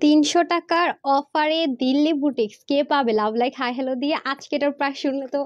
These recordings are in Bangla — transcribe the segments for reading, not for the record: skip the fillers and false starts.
৩০০ টাকার অফারে দিল্লি বুটিক্স কে পাবে লাভ লাইক হাই হ্যালো দিয়ে? আজকে এটার প্রাইস শুনলে তো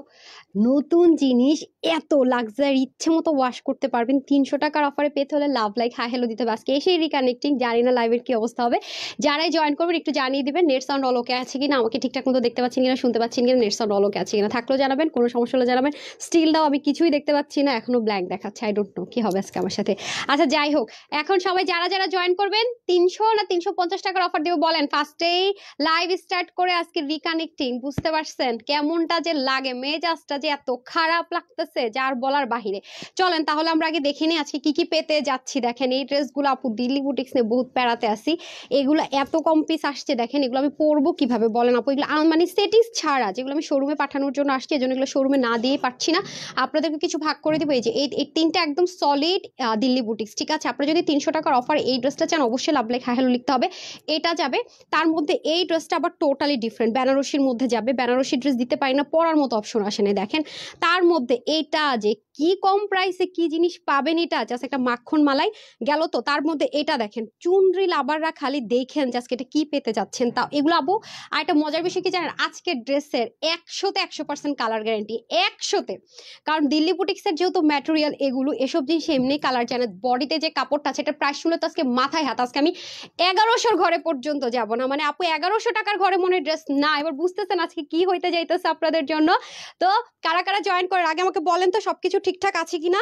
নতুন জিনিস, এত লাক্সারি, ইচ্ছে মতো ওয়াশ করতে পারবেন। ৩০০ টাকার অফারে পেতে হলে লাভ লাইক হাই হ্যালো দিতে হবে। আজকে এসেই রিকানেক্টিং, জানি না লাইভের কি অবস্থা হবে। যারাই জয়েন করবেন একটু জানিয়ে দিবেন নেট সাউন্ড অল ওকে আছে কিনা, আমাকে ঠিকঠাক মতো দেখতে পাচ্ছেন কিনা, শুনতে পাচ্ছেন কিনা, নেট সাউন্ড অল ওকে আছে কিনা। থাকলেও জানাবেন, কোনো সমস্যা হলে জানাবেন। স্টিল দাও, আমি কিছুই দেখতে পাচ্ছি না, এখনো ব্ল্যাঙ্ক দেখাচ্ছে। আই ডোন্ট নো কি হবে আজকে আমার সাথে। আচ্ছা যাই হোক, এখন সবাই যারা যারা জয়েন করবেন ৩০০ না ৩৫০ টাকার অফার দেবো বলেন ফার্স্টেই। লাইভ স্টার্ট করে আজকে রিকানেক্টিং, বুঝতে পারছেন কেমনটা যে লাগে, মেজাজটা যে এত খারাপ লাগতেছে যার বলার বাহিরে। চলেন তাহলে আমরা আগে দেখে নিই আজকে কি কি পেতে যাচ্ছি। দেখেন এই ড্রেসগুলো আপু দিল্লি বুটিক্স নিয়ে বহুত প্যারাতে আসি, এগুলো এত কম পিস আসছে। দেখেন এগুলো আমি পরবো কিভাবে বলেন আপু? এগুলো মানে সেটিস ছাড়া, যেগুলো আমি শোরুমে পাঠানোর জন্য আসছি, এজন্য এগুলো শোরুমে না দিয়ে পারছি না। আপনাদেরকে কিছু ভাগ করে দিব। এই যে এই তিনটা একদম সলিড দিল্লি বুটিক্স, ঠিক আছে? আপনারা যদি ৩০০ টাকার অফার এই ড্রেসটা চান অবশ্যই লাভ লাইক হাই হ্যালো লিখতে হবে, এটা যাবে। তার মধ্যে এই ড্রেসটা আবার টোটালি ডিফারেন্ট, বেনারসির মধ্যে যাবে। বেনারসি ড্রেস দিতে পারি না, পরার মতো অপশন আসে না। দেখেন তার মধ্যে এইটা যে কি কম প্রাইসে কি জিনিস পাবেন, এটা জাস্ট একটা মাখন মালাই গেল তো। তার মধ্যে এটা দেখেন চুনরি লাভাররা খালি দেখেন জাস্ট এটা কি পেতে যাচ্ছেন। তা এগুলো আপু আর একটা মজার বিষয় কি জানেন, আজকের ড্রেসের 100% কালার গ্যারান্টি, 100তে। কারণ দিল্লি বুটিক্সের যেহেতু ম্যাটেরিয়াল এগুলো, এসব জিনিস এমনি কালার জানে। বডিতে যে কাপড়টা আছে এটা প্রাইস শুনলে তো আজকে মাথায় হাত। আজকে আমি 1100 ঘরে পর্যন্ত যাব না, মানে আপু 1100 টাকার ঘরে মনে ড্রেস না। এবার বুঝতেছেন আজকে কি হইতে যাইতেছে আপনাদের জন্য। তো কারা কারা জয়েন করার আগে আমাকে বলেন তো সবকিছু ঠিকঠাক আছে কিনা।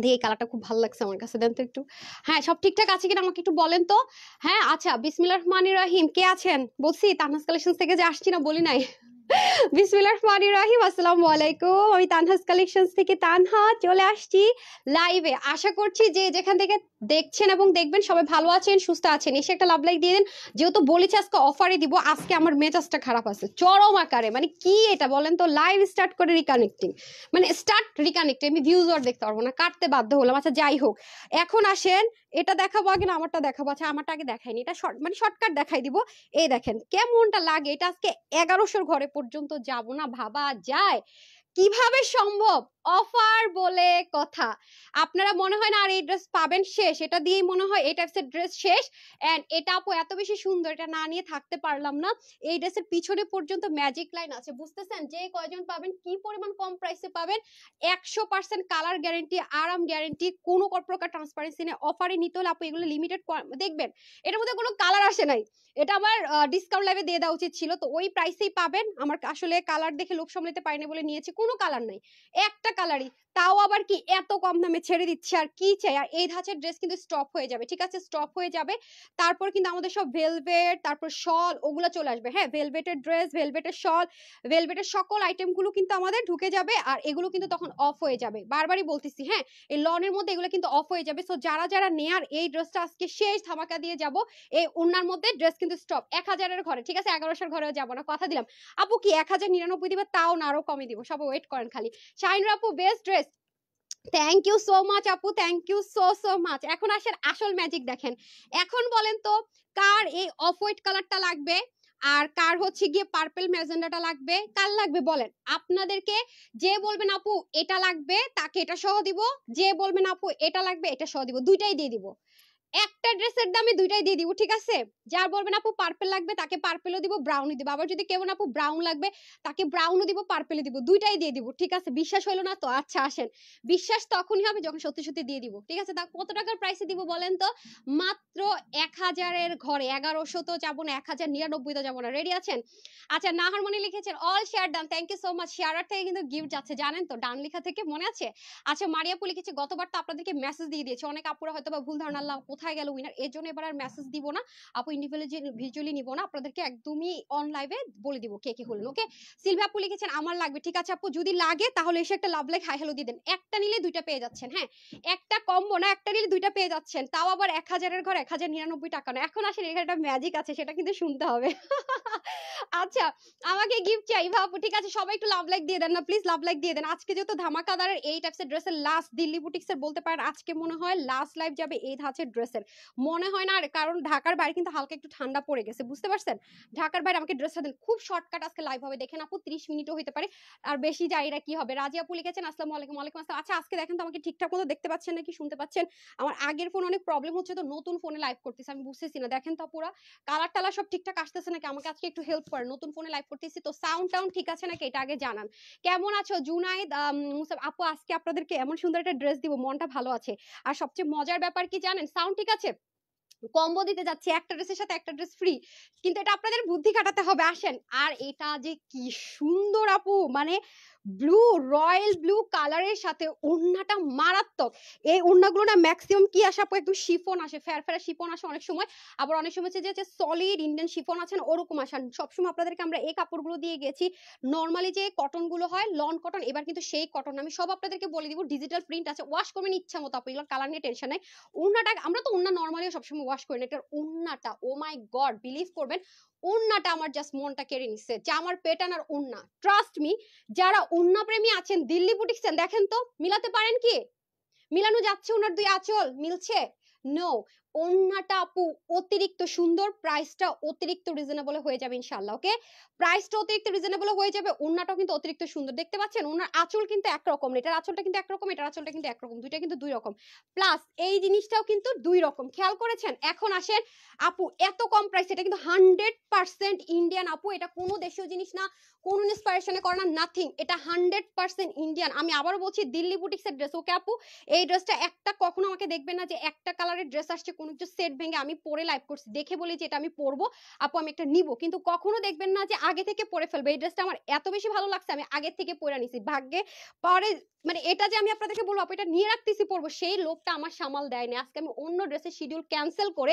দিয়ে এই কালারটা খুব ভালো লাগছে আমার কাছে, দেন তো একটু। হ্যাঁ সব ঠিকঠাক আছে কিনা আমাকে একটু বলেন তো। হ্যাঁ আচ্ছা, বিসমিল্লাহির রহমানির রহিম, কে আছেন? বলছি তানহাস কালেকশন থেকে যে আসছি না, বলি নাই। বিসমিল্লাহির রহমানির রহিম, আসসালামু আলাইকুম। আমি তানহাস কালেকশনস থেকে তানহা চলে আসছি লাইভে। আশা করছি যে যেখান থেকে দেখছেন এবং দেখবেন সবাই ভালো আছেন, সুস্থ আছেন। এসে একটা লাভ লাইক দিয়ে দেন। যেহেতু বলেছি আজকে অফারে দিব, আজকে আমার মেজাজটা খারাপ আছে চরম আকারে। মানে কি এটা বলেন তো, লাইভ স্টার্ট করে রিকানেক্টিং, মানে স্টার্ট রিকানেক্টিং, আমি ভিউজ আর দেখতে পারবো না, কাটতে বাধ্য হলাম। আচ্ছা যাই হোক, এখন আসেন এটা দেখাবো আগে না আমারটা দেখাবো? আচ্ছা আমারটা আগে দেখাইনি, এটা শর্ট মানে শর্টকাট দেখাই দিব। এই দেখেন কেমনটা লাগে, এটা আজকে 1100 ঘরে পর্যন্ত যাব না, ভাবা যায়? কিভাবে সম্ভব? অফার বলে কথা। আপনারা মনে হয় না আর এই ড্রেস পাবেন শেষ, এটা দিয়েই মনে হয় এই টাইপসের ড্রেস শেষ। এন্ড এটা আপু এত বেশি সুন্দর, এটা না নিয়ে থাকতে পারলাম না। এই ড্রেসের পিছনে পর্যন্ত ম্যাজিক লাইন আছে, বুঝতেছেন? যে কয়জন পাবেন, কি পরিমাণ কম প্রাইসে পাবেন। 100% কালার গ্যারেন্টি, আরাম গ্যারেন্টি, কোনো প্রকার ট্রান্সপারেন্সি নেই। অফারে নিতে হলে আপু এগুলো লিমিটেড দেখবেন, এটার মধ্যে কোনো কালার আসে নাই। এটা আমার ডিসকাউন্ট লাইভে দিয়ে দেওয়া উচিত ছিল, তো ওই প্রাইসেই পাবেন। আমার আসলে কালার দেখে লোক সামলাতে পারিনি বলে নিয়েছি। কোনো কালার নাই, একটা কালারই, তাও আবার কি এত কম দামে ছেড়ে দিচ্ছে। আর কি চাই? আর এই ধাঁচের ড্রেস কিন্তু স্টপ হয়ে যাবে, ঠিক আছে? স্টপ হয়ে যাবে। তারপর কিন্তু আমাদের সব ভেলভেট, তারপর শল, ওগুলো চলে আসবে। হ্যাঁ ভেলভেটের ড্রেস, ভেলভেটের শল, ভেলভেটের সকল আইটেম গুলো কিন্তু আমাদের ঢুকে যাবে। আর এগুলো কিন্তু তখন অফ হয়ে যাবে, বারবারই বলতেছি। হ্যাঁ এই লনের মধ্যে এগুলো কিন্তু অফ হয়ে যাবে। সো যারা যারা নেয়ার, এই ড্রেসটা আজকে শেষ ধামাকা দিয়ে যাব। এই ওনার মধ্যে ড্রেস কিন্তু স্টপ 1000-এর ঘরে, ঠিক আছে? 1100-এর ঘরেও যাবো না, কথা দিলাম। আপু কি 1099 দিবে? তাও না, আরো কমে দিব। সবাই ওয়েট করেন খালি। শাইন আপু best dress, thank you so much আপু, thank you so so much. এখন আসেন আসল ম্যাজিক দেখেন। এখন বলেন তো কার এই অফ হোয়াইট কালারটা লাগবে, আর কার হচ্ছে গিয়ে পার্পল ম্যাজেন্ডাটা লাগবে? কার লাগবে বলেন? আপনাদেরকে যে বলবেন আপু এটা লাগবে তাকে এটা সহ দিব, যে বলবেন আপু এটা লাগবে এটা সহ দিব, দুইটাই দিয়ে দিব। একটা ড্রেসের দামে দুইটাই দিয়ে দিব, ঠিক আছে? যার বলবেন আপু পার্পল লাগবে তাকে পার্পলও দিব, ব্রাউনও দিব। আবার যদি কেউ আপু ব্রাউন লাগবে তাকে ব্রাউনও দিব, পার্পলও দিব, দুইটাই দিয়ে দিব, ঠিক আছে? বিশ্বাস হলো না তো? আচ্ছা আসেন, বিশ্বাস তখনই হবে যখন সত্যি সত্যি দিয়ে দিব, ঠিক আছে? তা কত টাকার প্রাইসে দিব বলেন তো? মাত্র 1000-এর ঘরে। 1100 তো যাবো না, 1099 তো যাবো না। রেডি আছেন? আচ্ছা নাহারমণি লিখেছেন all share done, thank you so much. Share থেকে কিন্তু গিফট যাচ্ছে জানেন তো, ডান লেখা থেকে, মনে আছে? আচ্ছা মারিয়াপু লিখেছে গতবার তো আপনাদেরকে মেসেজ দিয়ে দিয়েছে, অনেক আপুরা হয়তো বা ভুল ধারণা, আল্লাহ কোথায় গেল উইনার, এর জন্য এবার আর মেসেজ দিব না আপু, ইন্ডিভিজুয়ালি নিব না, আপনাদেরকে একদমই অন লাইভে বলে দিব কে কে হলেন। ওকে সিলভা আপু লিখেছেন আমার লাগবে, ঠিক আছে আপু যদি লাগে তাহলে এসে একটা লাভ লাইক হাই হ্যালো দিয়ে দেন। একটা নিলে দুইটা পেয়ে যাচ্ছেন। হ্যাঁ একটা কম্বো না, একটা নিলে দুইটা পেয়ে যাচ্ছেন, তাও আবার 1000-এর ঘর 1099 টাকা না। এখন আসেন এখানে একটা ম্যাজিক আছে, সেটা কিন্তু শুনতে হবে। আচ্ছা আমাকে গিফট চাই ভাবু, ঠিক আছে সবাই একটু লাভ লাইক দিয়ে দেন না প্লিজ, লাভ লাইক দিয়ে দেন। আজকে যেহেতু ধামাকাদারের এই টাইপসের ড্রেসের লাস্ট, দিল্লি বুটিক্সের বলতে পারেন আজকে মনে হয় লাস্ট লাইভ যাবে এই ধাঁচের ড্রেসের, মনে হয় না। আর কারণ ঢাকার বাইরে কিন্তু হালকা একটু ঠান্ডা পড়ে গেছে, বুঝতে পারছেন? ঢাকার বাইরে আমাকে ড্রেসটা দেন, খুব শর্টকাট আজকে লাইভ হবে, দেখেন আপু 30 মিনিটও হইতে পারে, আর বেশি যাইরা কি হবে। রাজি আপু লিখেছেন আসসালামু আলাইকুম। ওয়ালাইকুম আসসালাম। আচ্ছা আজকে দেখেন তো আমাকে ঠিকঠাক মতো দেখতে পাচ্ছেন নাকি শুনতে পাচ্ছেন? আমার আগের ফোন অনেক প্রবলেম হচ্ছে, তো নতুন ফোনে লাইভ করতেছি, আমি বুঝতেছি না। দেখেন তো পুরা কালার টালার সব ঠিকঠাক আসতেছে নাকি, আমাকে আজকে একটু হেল্প করেন। নতুন ফোনে লাইভ করতেছি তো সাউন্ড টাউন্ড ঠিক আছে নাকি এটা আগে জানান। কেমন আছো জুনাইদ মুসাব আপু? আজকে আপনাদেরকে এমন সুন্দর একটা ড্রেস দিব, মনটা ভালো আছে। আর সবচেয়ে মজার ব্যাপার কি জানেন, সাউন্ড ঠিক আছে, কম্বো দিতে যাচ্ছি, একটা ড্রেসের সাথে একটা ড্রেস ফ্রি, কিন্তু এটা আপনাদের বুদ্ধি খাটাতে হবে, আসেন। আর এটা যে কি সুন্দর আপু, মানে ব্লু, রয়্যাল ব্লু কালারের সাথে ওড়নাটা মারাত্মক। এই ওড়নাগুলো না ম্যাক্সিমাম কি আসে আপু, একদম শিফন আসে, ফেরফেরা শিফন আসে অনেক সময়, আবার অনেক সময় হচ্ছে যে সলিড ইন্ডিয়ান শিফন আছে না, ওরকম আসে। সবসময় আপনাদেরকে আমরা এই কাপড়গুলো দিয়ে গেছি, নর্মালি যে কটন গুলো হয় লন কটন, এবার কিন্তু সেই কটন আমি সব আপনাদেরকে বলে দিব। ডিজিটাল প্রিন্ট আছে, ওয়াশ করবেন ইচ্ছা মতো আপু, এগুলো কালার নিয়ে টেনশন নাই। ওড়নাটা আমরা তো ওড়না নর্মালি সবসময় ওয়াশ করি না, এটার ওড়নাটা ও মাই গড, বিলিভ করবেন ওড়নাটা আমার জাস্ট মনটা কেড়ে নিচ্ছে, জামার প্যাটার্ন আর ওড়না, ট্রাস্ট মি। যারা ওড়না প্রেমী আছেন দিল্লি বুটিক্সেন, দেখেন তো মিলাতে পারেন কি, মিলানো যাচ্ছে ওনার দুই আঁচল, মিলছে? নো। ওন্নাটা আপু অতিরিক্ত সুন্দর, প্রাইসটা অতিরিক্ত রিজনেবল হয়ে যাবে ইনশাআল্লাহ। ওকে, প্রাইসটা অতিরিক্ত রিজনেবল হয়ে যাবে, ওন্নাটাও কিন্তু অতিরিক্ত সুন্দর, দেখতে পাচ্ছেন ওনার আঁচল কিন্তু একরকম, এটার আঁচলটা কিন্তু একরকম, এটার আঁচলটা কিন্তু একরকম, দুইটা কিন্তু দুই রকম, প্লাস এই জিনিসটাও কিন্তু দুই রকম, খেয়াল করেছেন? এখন আসেন আপু, এত কম প্রাইস, এটা কিন্তু 100% ইন্ডিয়ান আপু, এটা কোনো দেশীয় জিনিস না, কোন ইন্সপিরেশনে করা না, নাথিং, এটা 100% ইন্ডিয়ান। আমি আবারও বলছি দিল্লি বুটিক্সের ড্রেস। ওকে আপু, এই ড্রেসটা একটা কখনো আমাকে দেখবেন না যে একটা কালারের ড্রেস আসছে কোন কিছু সেট ভেঙে, আমি পরে লাইভ করছি দেখে বলি যে এটা আমি পরবো আপু, আমি একটা নিব, কিন্তু কখনো দেখবেন না যে আগে থেকে পরে ফেলবে। এই ড্রেসটা আমার এত বেশি ভালো লাগছে, আমি আগে থেকে পরে নিছি, ভাগ্যে পরে মানে এটা যে আমি আপনাদেরকে বলবো আপু এটা নিয়ে রাখতেছি পরবো, সেই লোকটা আমার সামাল দেয়নি। আজকে আমি অন্য ড্রেসের শিডিউল ক্যান্সেল করে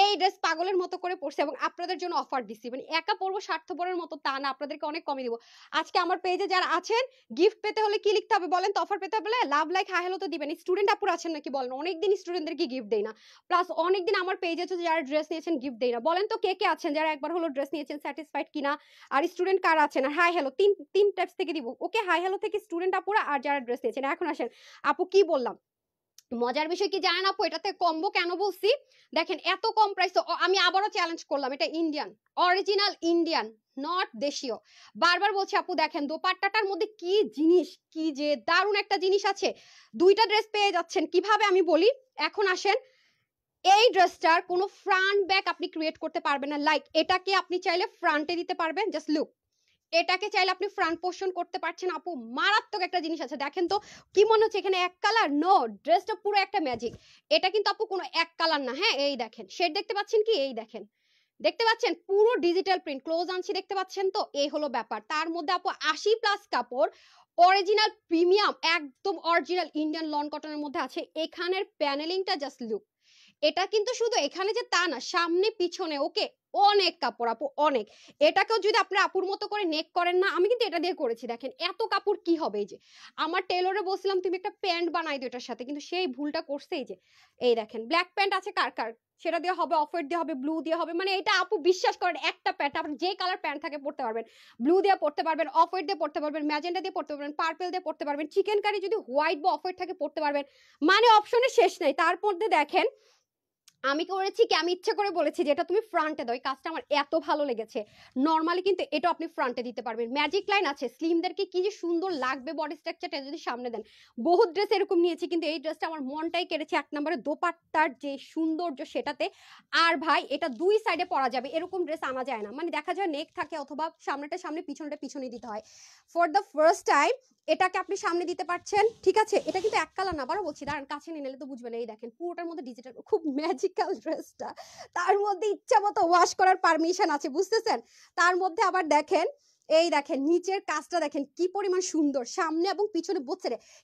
এই ড্রেস পাগলের মতো করে পরছি, এবং আপনাদের জন্য অফার দিছি, মানে একা পরবো স্বার্থপরের মতো তা না, আপনাদেরকে অনেক কমে দিব। আজকে আমার পেজে যারা আছেন, গিফট পেতে হলে কি লিখতে হবে বলেন তো? অফার পেতে হলে লাভ লাইক হাই হ্যালো তো দিবেন। স্টুডেন্ট আপুর আছেন নাকি বলেন? অনেকদিন স্টুডেন্টদেরকে গিফট দেই না, প্লাস অনেকদিন আমার পেজে আছে যারা ড্রেস নিয়েছেন গিফট দেই না। বলেন তো কে কে আছেন যারা একবার হলো ড্রেস নিয়েছেন, স্যাটিসফাইড কিনা? আর স্টুডেন্ট কারা আছেন? আর হাই হ্যালো, তিন তিন টাইপস থেকে দিব। ওকে, হাই হ্যালো থেকে স্টুডেন্ট আপুরা, আর যারা ড্রেস নিয়েছেন। এখন আসেন আপু, কি বললাম, মজার বিষয় কি জানেন আপু, এটাতে কম্বো কেন বলছি? দেখেন এত কম প্রাইস, আমি আবারও চ্যালেঞ্জ করলাম, এটা ইন্ডিয়ান, অরিজিনাল ইন্ডিয়ান, নট দেশীয়। বারবার বলছি আপু, দেখেন দোপাট্টাটার মধ্যে কি জিনিস, কি যে দারুণ একটা জিনিস আছে। দুইটা ড্রেস পেয়ে যাচ্ছেন কিভাবে আমি বলি। এখন আসেন, এই ড্রেসটার কোনো ফ্রন্ট ব্যাক আপনি ক্রিয়েট করতে পারবেন না, লাইক এটাকে আপনি চাইলে ফ্রন্টে দিতে পারবেন, জাস্ট লুক, এটাকে চাইলে আপনি ফ্রন্ট পোর্শন করতে পারছেন আপু, মারাত্মক একটা জিনিস আছে। দেখেন তো কি মনে হচ্ছে এখানে এক কালার? নো, ড্রেসটা পুরো একটা ম্যাজিক। এটা কিন্তু আপু কোনো এক কালার না, হ্যাঁ এই দেখেন শেড দেখতে পাচ্ছেন কি, এই দেখেন, দেখতে পাচ্ছেন পুরো ডিজিটাল প্রিন্ট, ক্লোজ আনছি দেখতে পাচ্ছেন তো, এই হলো ব্যাপার। তার মধ্যে আপু 80+ কাপড়, অরিজিনাল প্রিমিয়াম, একদম অরিজিনাল ইন্ডিয়ান লন কটনের মধ্যে আছে। এখানের প্যানেলিংটা জাস্ট লুক, এটা কিন্তু শুধু এখানে যে তা না, সামনে পিছনে ওকে অনেক কাপড় আপু, অনেক। এটাকেও যদি আপনি আপুর মতো করে নেক করেন না, আমি কিন্তু এটা দিয়ে করেছি, দেখেন এত কাপড় কি হবে। এই যে আমার টেলরে বলছিলাম তুমি একটা প্যান্ট বানাই দিও এটার সাথে, কিন্তু সেই ভুলটা করছে। এই যে এই দেখেন ব্ল্যাক প্যান্ট আছে কার কার, সেটা দিয়ে হবে, অফ হোয়াইট দিয়ে হবে, ব্লু দিয়ে হবে, মানে এটা আপু বিশ্বাস করেন একটা প্যান্ট আপনি যে কালার প্যান্ট থাকে পড়তে পারবেন, ব্লু দিয়ে পড়তে পারবেন, অফ হোয়াইট দিয়ে পড়তে পারবেন, ম্যাজেন্ডা দিয়ে পড়তে পারবেন, পার্পল দিয়ে পড়তে পারবেন, চিকেন কারি যদি হোয়াইট বা অফ হোয়াইট থাকে পড়তে পারবেন, মানে অপশনের শেষ নাই। তার মধ্যে দেখেন আমি করেছি কি, আমি ইচ্ছা করে বলেছি যে এটা তুমি ফ্রন্টে দাও, এই কাজটা আমার এত ভালো লেগেছে। নরমালি কিন্তু এটা আপনি ফ্রন্টে দিতে পারবেন, ম্যাজিক লাইন আছে, স্লিমদেরকে কি যে সুন্দর লাগবে বডি স্ট্রাকচারটা যদি সামনে দেন। বহুত ড্রেস এরকম নিয়েছি, কিন্তু এই ড্রেসটা আমার মনটাই কেড়েছে। এক নম্বরে দোপাট্টার যে সৌন্দর্য সেটাতে, আর ভাই এটা দুই সাইডে পরা যাবে, এরকম ড্রেস আনা যায় না, মানে দেখা যায় নেক থাকে অথবা সামনেটা সামনে পিছনটা পিছনে দিতে হয়। ফর দ্য ফার্স্ট টাইম এটাকে আপনি সামনে দিতে পারছেন, ঠিক আছে? এটা কিন্তু এক কালার না, আবারও বলছি দাঁড়ান কাছে নিয়ে নিলে তো বুঝবেন। এই দেখেন পুরোটার মধ্যে ডিজিটাল, খুব ম্যাজিক্যাল ড্রেসটা, তার মধ্যে ইচ্ছা মতো ওয়াশ করার পারমিশন আছে, বুঝতেছেন? তার মধ্যে আবার দেখেন, এই দেখেন নিচের কাজটা দেখেন কি পরিমাণ সুন্দর, সামনে এবং পিছনে বোথ।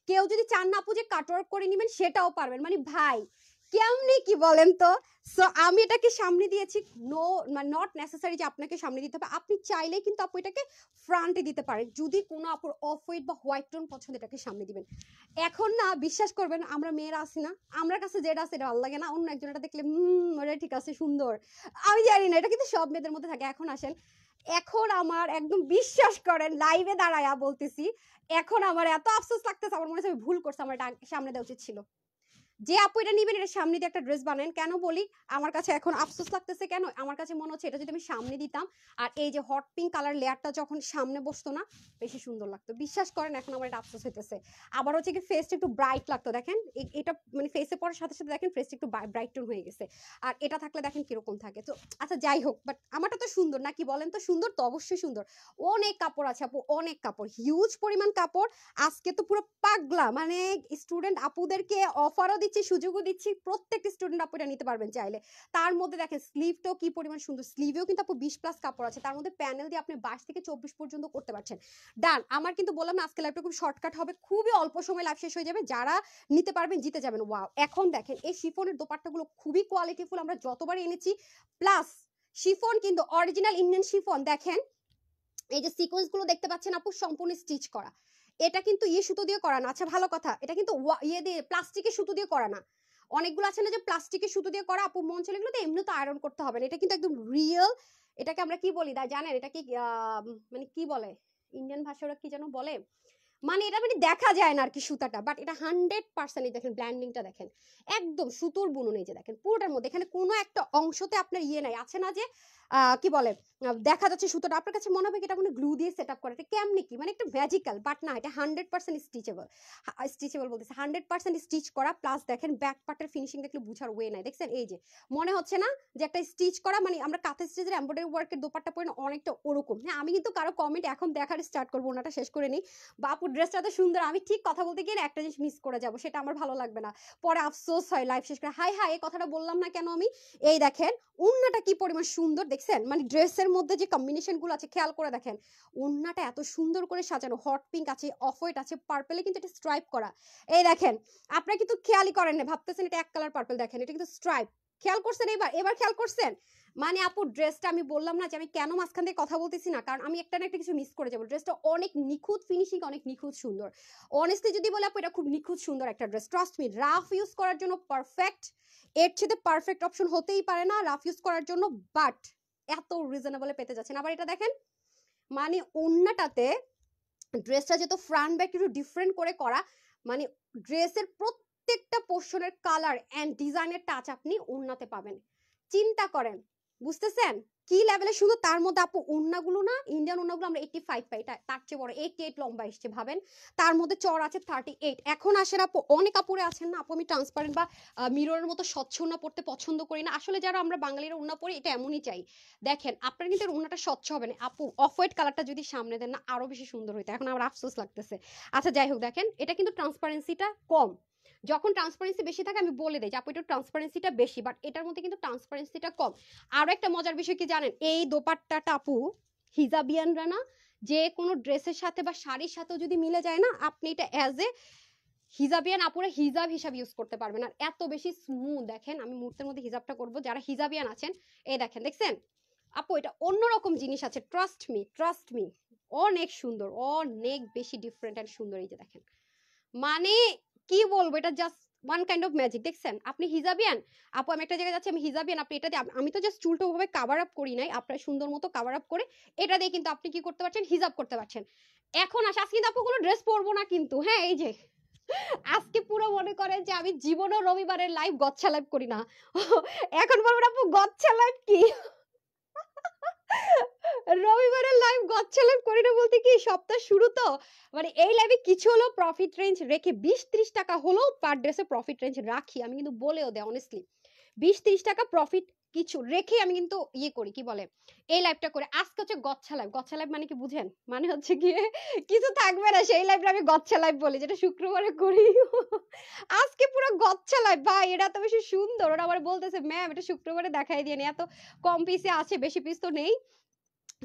কেউ যদি চান না আপু যে কাটওয়ার্ক করে নেবেন সেটাও পারবেন, মানে ভাই কেমনি কি বলেন তো। সো আমি এটাকে সামনে দিয়েছি, নো মানে নট নেসেসারি যে আপনাকে সামনে দিতে হবে, আপনি চাইলেই কিন্তু আপু এটাকে ফ্রন্টে দিতে পারেন, যদি কোনো আপুর অফ হোয়াইট বা হোয়াইট টোন পছন্দ এটাকে সামনে দিবেন। এখন না বিশ্বাস করবেন, আমরা মেয়েরা আসি না, আমার কাছে যেটা আছে এটা ভালো লাগে না, অন্য একজন এটা দেখলে ওটা ঠিক আছে সুন্দর, আমি জানি না, এটা কিন্তু সব মেয়েদের মধ্যে থাকে। এখন আসেন এখন আমার একদম বিশ্বাস করেন লাইভে দাঁড়ায়া বলতেছি, এখন আমার এত আফসোস লাগতেছে, আমার মনে হচ্ছে আমি ভুল করছি, আমার এটা সামনে দেওয়া উচিত ছিল। যে আপু এটা নিবেন এটা সামনে দিয়ে একটা ড্রেস বানান। কেন বলি আমার কাছে এখন আফসোস লাগতেছে, কেন আমার কাছে মনে হচ্ছে এটা যদি আমি সামনে দিতাম আর এই যে হট পিঙ্ক কালার লেয়ারটা যখন সামনে বসতো না বেশি সুন্দর লাগতো। বিশ্বাস করেন এখন আমার এটা আফসোস হইতেছে। আবার হচ্ছে কি ফেসটা একটু ব্রাইট লাগতো, দেখেন এটা মানে ফেসে পড়ার সাথে সাথে দেখেন ফেসটা একটু ব্রাইট টোন হয়ে গেছে। আর এটা থাকলে দেখেন কিরকম থাকে। তো আচ্ছা যাই হোক, বাট আমারটা তো সুন্দর না কি বলেন? তো সুন্দর তো অবশ্যই সুন্দর। অনেক কাপড় আছে আপু, অনেক কাপড়, হিউজ পরিমাণ কাপড়। আজকে তো পুরো পাগলা, মানে স্টুডেন্ট আপুদেরকে অফারও দিচ্ছি, সুযোগও দিচ্ছি, প্রত্যেকটি স্টুডেন্ট আপু এটা নিতে পারবেন চাইলে। তার মধ্যে দেখেন স্লিভটাও কি পরিমাণ সুন্দর, স্লিভেও কিন্তু আপু 20+ কাপড় আছে, তার মধ্যে প্যানেল দিয়ে আপনি 22 থেকে 24 পর্যন্ত করতে পারছেন। ডান। আমার কিন্তু বললাম না আজকে লাইভটা খুব শর্টকাট হবে, খুবই অল্প সময় লাইভ শেষ হয়ে যাবে, যারা নিতে পারবেন জিতে যাবেন। ওয়াও, এখন দেখেন এই শিফনের দোপাট্টাগুলো খুবই কোয়ালিটিফুল, আমরা যতবার এনেছি। প্লাস শিফন কিন্তু অরিজিনাল ইন্ডিয়ান শিফন, দেখেন এই যে সিকোয়েন্স গুলো দেখতে পাচ্ছেন আপু সম্পূর্ণ স্টিচ করা। এটা কিন্তু ইয়ে সুতো দিয়ে করা না। আচ্ছা ভালো কথা, এটা কিন্তু ইয়ে দিয়ে প্লাস্টিকের সুতো দিয়ে করা না। অনেকগুলো আছে না যে প্লাস্টিকের সুতো দিয়ে করা, আপু মন চলে, এগুলো তো এমনি তো আয়রন করতে হবে না। এটা কিন্তু একদম রিয়েল। এটাকে আমরা কি বলি জানেন? এটা কি মানে কি বলে ইন্ডিয়ান ভাষায় ওরা কি যেন বলে, মানে এটা মানে দেখা যায় না আর কি সুতাটা, বাট এটা 100% দেখেন ব্ল্যান্ডিংটা দেখেন, একদম সুতোর বুনন। এই যে দেখেন পুরোটার মধ্যে এখানে কোনো একটা অংশতে আপনার ইয়ে নাই, আছে না যে কি বলে দেখা যাচ্ছে সুতোটা, আপনার কাছে মনে হবে কি এটা কোনো গ্লু দিয়ে সেট আপ করা, এটা কেমনি কি মানে একটা ম্যাজিক্যাল, বাট না, এটা 100% স্টিচেবল। স্টিচেবল বলতেছে 100% স্টিচ করা। প্লাস দেখেন ব্যাক পার্টের ফিনিশিং দেখলে বুঝার ওয়ে নাই, দেখছেন এই যে মনে হচ্ছে না যে একটা স্টিচ করা, মানে আমরা কাঁথা স্টিচের এমব্রয়ডারি ওয়ার্কের দোপাট্টা পরে অনেকটা ওরকম। হ্যাঁ, আমি কিন্তু কারো কমেন্ট এখন দেখার স্টার্ট করবো, ওনাটা শেষ করে নিই। বাপুর ড্রেসটা তো সুন্দর, আমি ঠিক কথা বলতে গিয়ে একটা জিনিস মিস করে যাব, সেটা আমার ভালো লাগবে না, পরে আফসোস হয় লাইফ শেষ করে। হাই হাই, এই কথাটা বললাম না কেন আমি। এই দেখেন ওন্নাটা কি পরিমাণ সুন্দর, দেখছেন মানে ড্রেসের মধ্যে যে কম্বিনেশন গুলো আছে খেয়াল করে দেখেন। ওন্নাটা এত সুন্দর করে সাজানো, হট পিঙ্ক আছে, অফ হোয়াইট আছে, পার্পেলে কিন্তু এটা স্ট্রাইপ করা। এই দেখেন আপনারা কিন্তু খেয়ালই করেন না, ভাবতেছেন এটা এক কালার পার্পেল, দেখেন এটা কিন্তু স্ট্রাইপ। খেয়াল করছেন? এবার এবার খেয়াল করছেন? মানে আপু ড্রেসটা আমি বললাম না যে আমি কেন মাঝখান থেকে কথা বলতেছি না, কারণ আমি একটা না একটা কিছু মিস করে যাবো। ড্রেসটা অনেক নিখুঁত ফিনিশিং, অনেক নিখুঁত সুন্দর। অনেস্টলি যদি বলে আপু এটা খুব নিখুঁত সুন্দর একটা dress, trust me. Rough use করার জন্য পারফেক্ট, এর চেয়ে পারফেক্ট অপশন হতেই পারে না রাফ ইউজ করার জন্য, বাট এত রিজনেবলে পেতে যাচ্ছেন। আবার এটা দেখেন মানে ওন্নাটাতে ড্রেসটা যেহেতু ফ্রন্ট ব্যাক একটু ডিফারেন্ট করে করা, মানে ড্রেসের প্রত্যেকটা পোর্শনের কালার এন্ড ডিজাইনের টাচ আপনি ওন্নাতে পাবেন। চিন্তা করেন, বুঝতেছেন কি লেভেলে সুন্দর। তার মধ্যে আপু ওন্নাগুলো না, ইন্ডিয়ান ওন্নাগুলো আমরা 85 পাই, তার চেয়ে বড় 88 লম্বা এসছে ভাবেন। তার মধ্যে চড় আছে 38। এখন আসেন আপু, অনেক কাপড়ে আছেন না আপু আমি ট্রান্সপারেন্ট বা মিররের মতো স্বচ্ছ ওন্না পড়তে পছন্দ করি না। আসলে যারা আমরা বাঙালিরা ওন্না পরি এটা এমনই চাই। দেখেন আপনার কিন্তু ওন্নাটা স্বচ্ছ হবে না আপু, অফ হোয়াইট কালারটা যদি সামনে দেন না আরো বেশি সুন্দর হইতো, এখন আমার আফসোস লাগতেছে। আচ্ছা যাই হোক, দেখেন এটা কিন্তু ট্রান্সপারেন্সিটা কম। যখন ট্রান্সপারেন্সি বেশি থাকে আমি বলে দেই যে আপু এটা ট্রান্সপারেন্সিটা বেশি, বাট এটার মধ্যে কিন্তু ট্রান্সপারেন্সিটা কম। আরো একটা মজার বিষয় কি জানেন? এই দোপাট্টাটা আপু হিজাবিয়ানরা না যে কোনো ড্রেসের সাথে বা শাড়ির সাথেও যদি মিলে যায় না, আপনি এটা অ্যাজ এ হিজাবিয়ান আপুরা হিজাব হিসাবে ইউজ করতে পারবেন। আর এত বেশি স্মুথ, দেখেন আমি মুহূর্তের মধ্যে হিজাবটা করব, যারা হিজাবিয়ান আছেন এই দেখেন, দেখছেন আপু এটা অন্যরকম জিনিস আছে, ট্রাস্ট মি ট্রাস্ট মি, অনেক সুন্দর, অনেক বেশি ডিফারেন্ট এন্ড সুন্দর। এই যে দেখেন মানে কি বলবো, এটা just one kind of magic. দেখছেন আপনি হিজাবিয়ান আপু, আমি একটা জায়গায় যাচ্ছি আমি হিজাবিয়ান, আপনি এটা দিয়ে, আমি তো জাস্ট চুলটা ওভাবে কাভার আপ করি নাই, আপনার সুন্দর মতো কাভার আপ করে এটা দিয়ে কিন্তু আপনি কি করতে পারছেন, হিজাব করতে পারছেন। এখন আসে আজকে কিন্তু আপু কোনো ড্রেস পরবো না কিন্তু, হ্যাঁ এই যে আজকে পুরো মনে করেন যে আমি জীবনও রবিবারের লাইভ গচ্ছা লাইভ করি না। এখন বলবেন আপু গচ্ছা লাইভ কি? রবিবারের লাইভ গচ্ছা লাইভ করি না বলতে কি সপ্তাহ শুরু তো, মানে এই লাইভে কিছু হলো প্রফিট রেঞ্জ রেখে 20-30 টাকা হলেও পার ড্রেসে প্রফিট রেঞ্জ রাখি, আমি কিন্তু বলেও দেয় অনেস্টলি 20-30 টাকা প্রফিট কিছু রেখে আমি কিন্তু ইয়ে করি, কি বলে এই লাইভটা করে। আজকে হচ্ছে গচ্ছা লাইভ। গচ্ছা লাইভ মানে কি বুঝেন? মানে হচ্ছে গিয়ে কিছু থাকবে না সেই লাইভটা আমি গচ্ছা লাইভ বলি, যেটা শুক্রবারে করি। আজকে পুরো গচ্ছা লাইভ ভাই, এটা তো বেশি সুন্দর। ওরা আবার বলতেছে ম্যাম এটা শুক্রবারে দেখাই দিয়ে এত কম পিসে আছে, বেশি পিস তো নেই।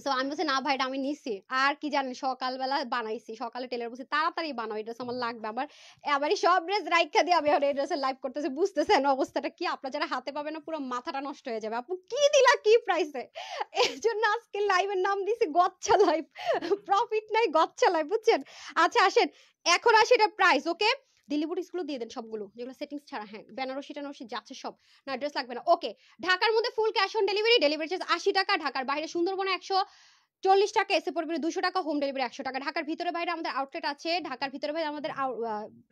সো আমি বলছি না ভাই এটা আমি নিছি। আর কি জানেন সকালবেলা বানাইছি, সকালে টেলার বলছি তাড়াতাড়ি বানাও এই ড্রেস আমার লাগবে। আমার এবারই সব ড্রেস রাইখা দিয়ে আমি এখন এই ড্রেসের লাইভ করতেছি, বুঝতেছেন অবস্থাটা কি? আপনারা যারা হাতে পাবে না পুরো মাথাটা নষ্ট হয়ে যাবে, আপু কি দিলা কি প্রাইসে। এর জন্য আজকে লাইভের নাম দিছি গচ্ছা লাইভ, প্রফিট নাই গচ্ছা লাইভ, বুঝছেন? আচ্ছা আসেন এখন আসে এটা প্রাইস, ওকে দিল্লি বুটিক্স গুলো দিয়ে দেন সবগুলো যেগুলো সেটিংস ছাড়া, হ্যাঁ বেনারসি টেনারসি যাচ্ছে সব, না ড্রেস লাগবে না। ওকে ঢাকার মধ্যে full cash on delivery, delivery charge 80 টাকা, ঢাকার বাইরে সুন্দরবনে 40 টাকা এসে পড়বে 200 টাকা, হোম ডেলিভারি 100 টাকা। ঢাকার ভিতরে বাইরে আমাদের আউটলেট আছে, ঢাকার ভিতরে বাইরে আমাদের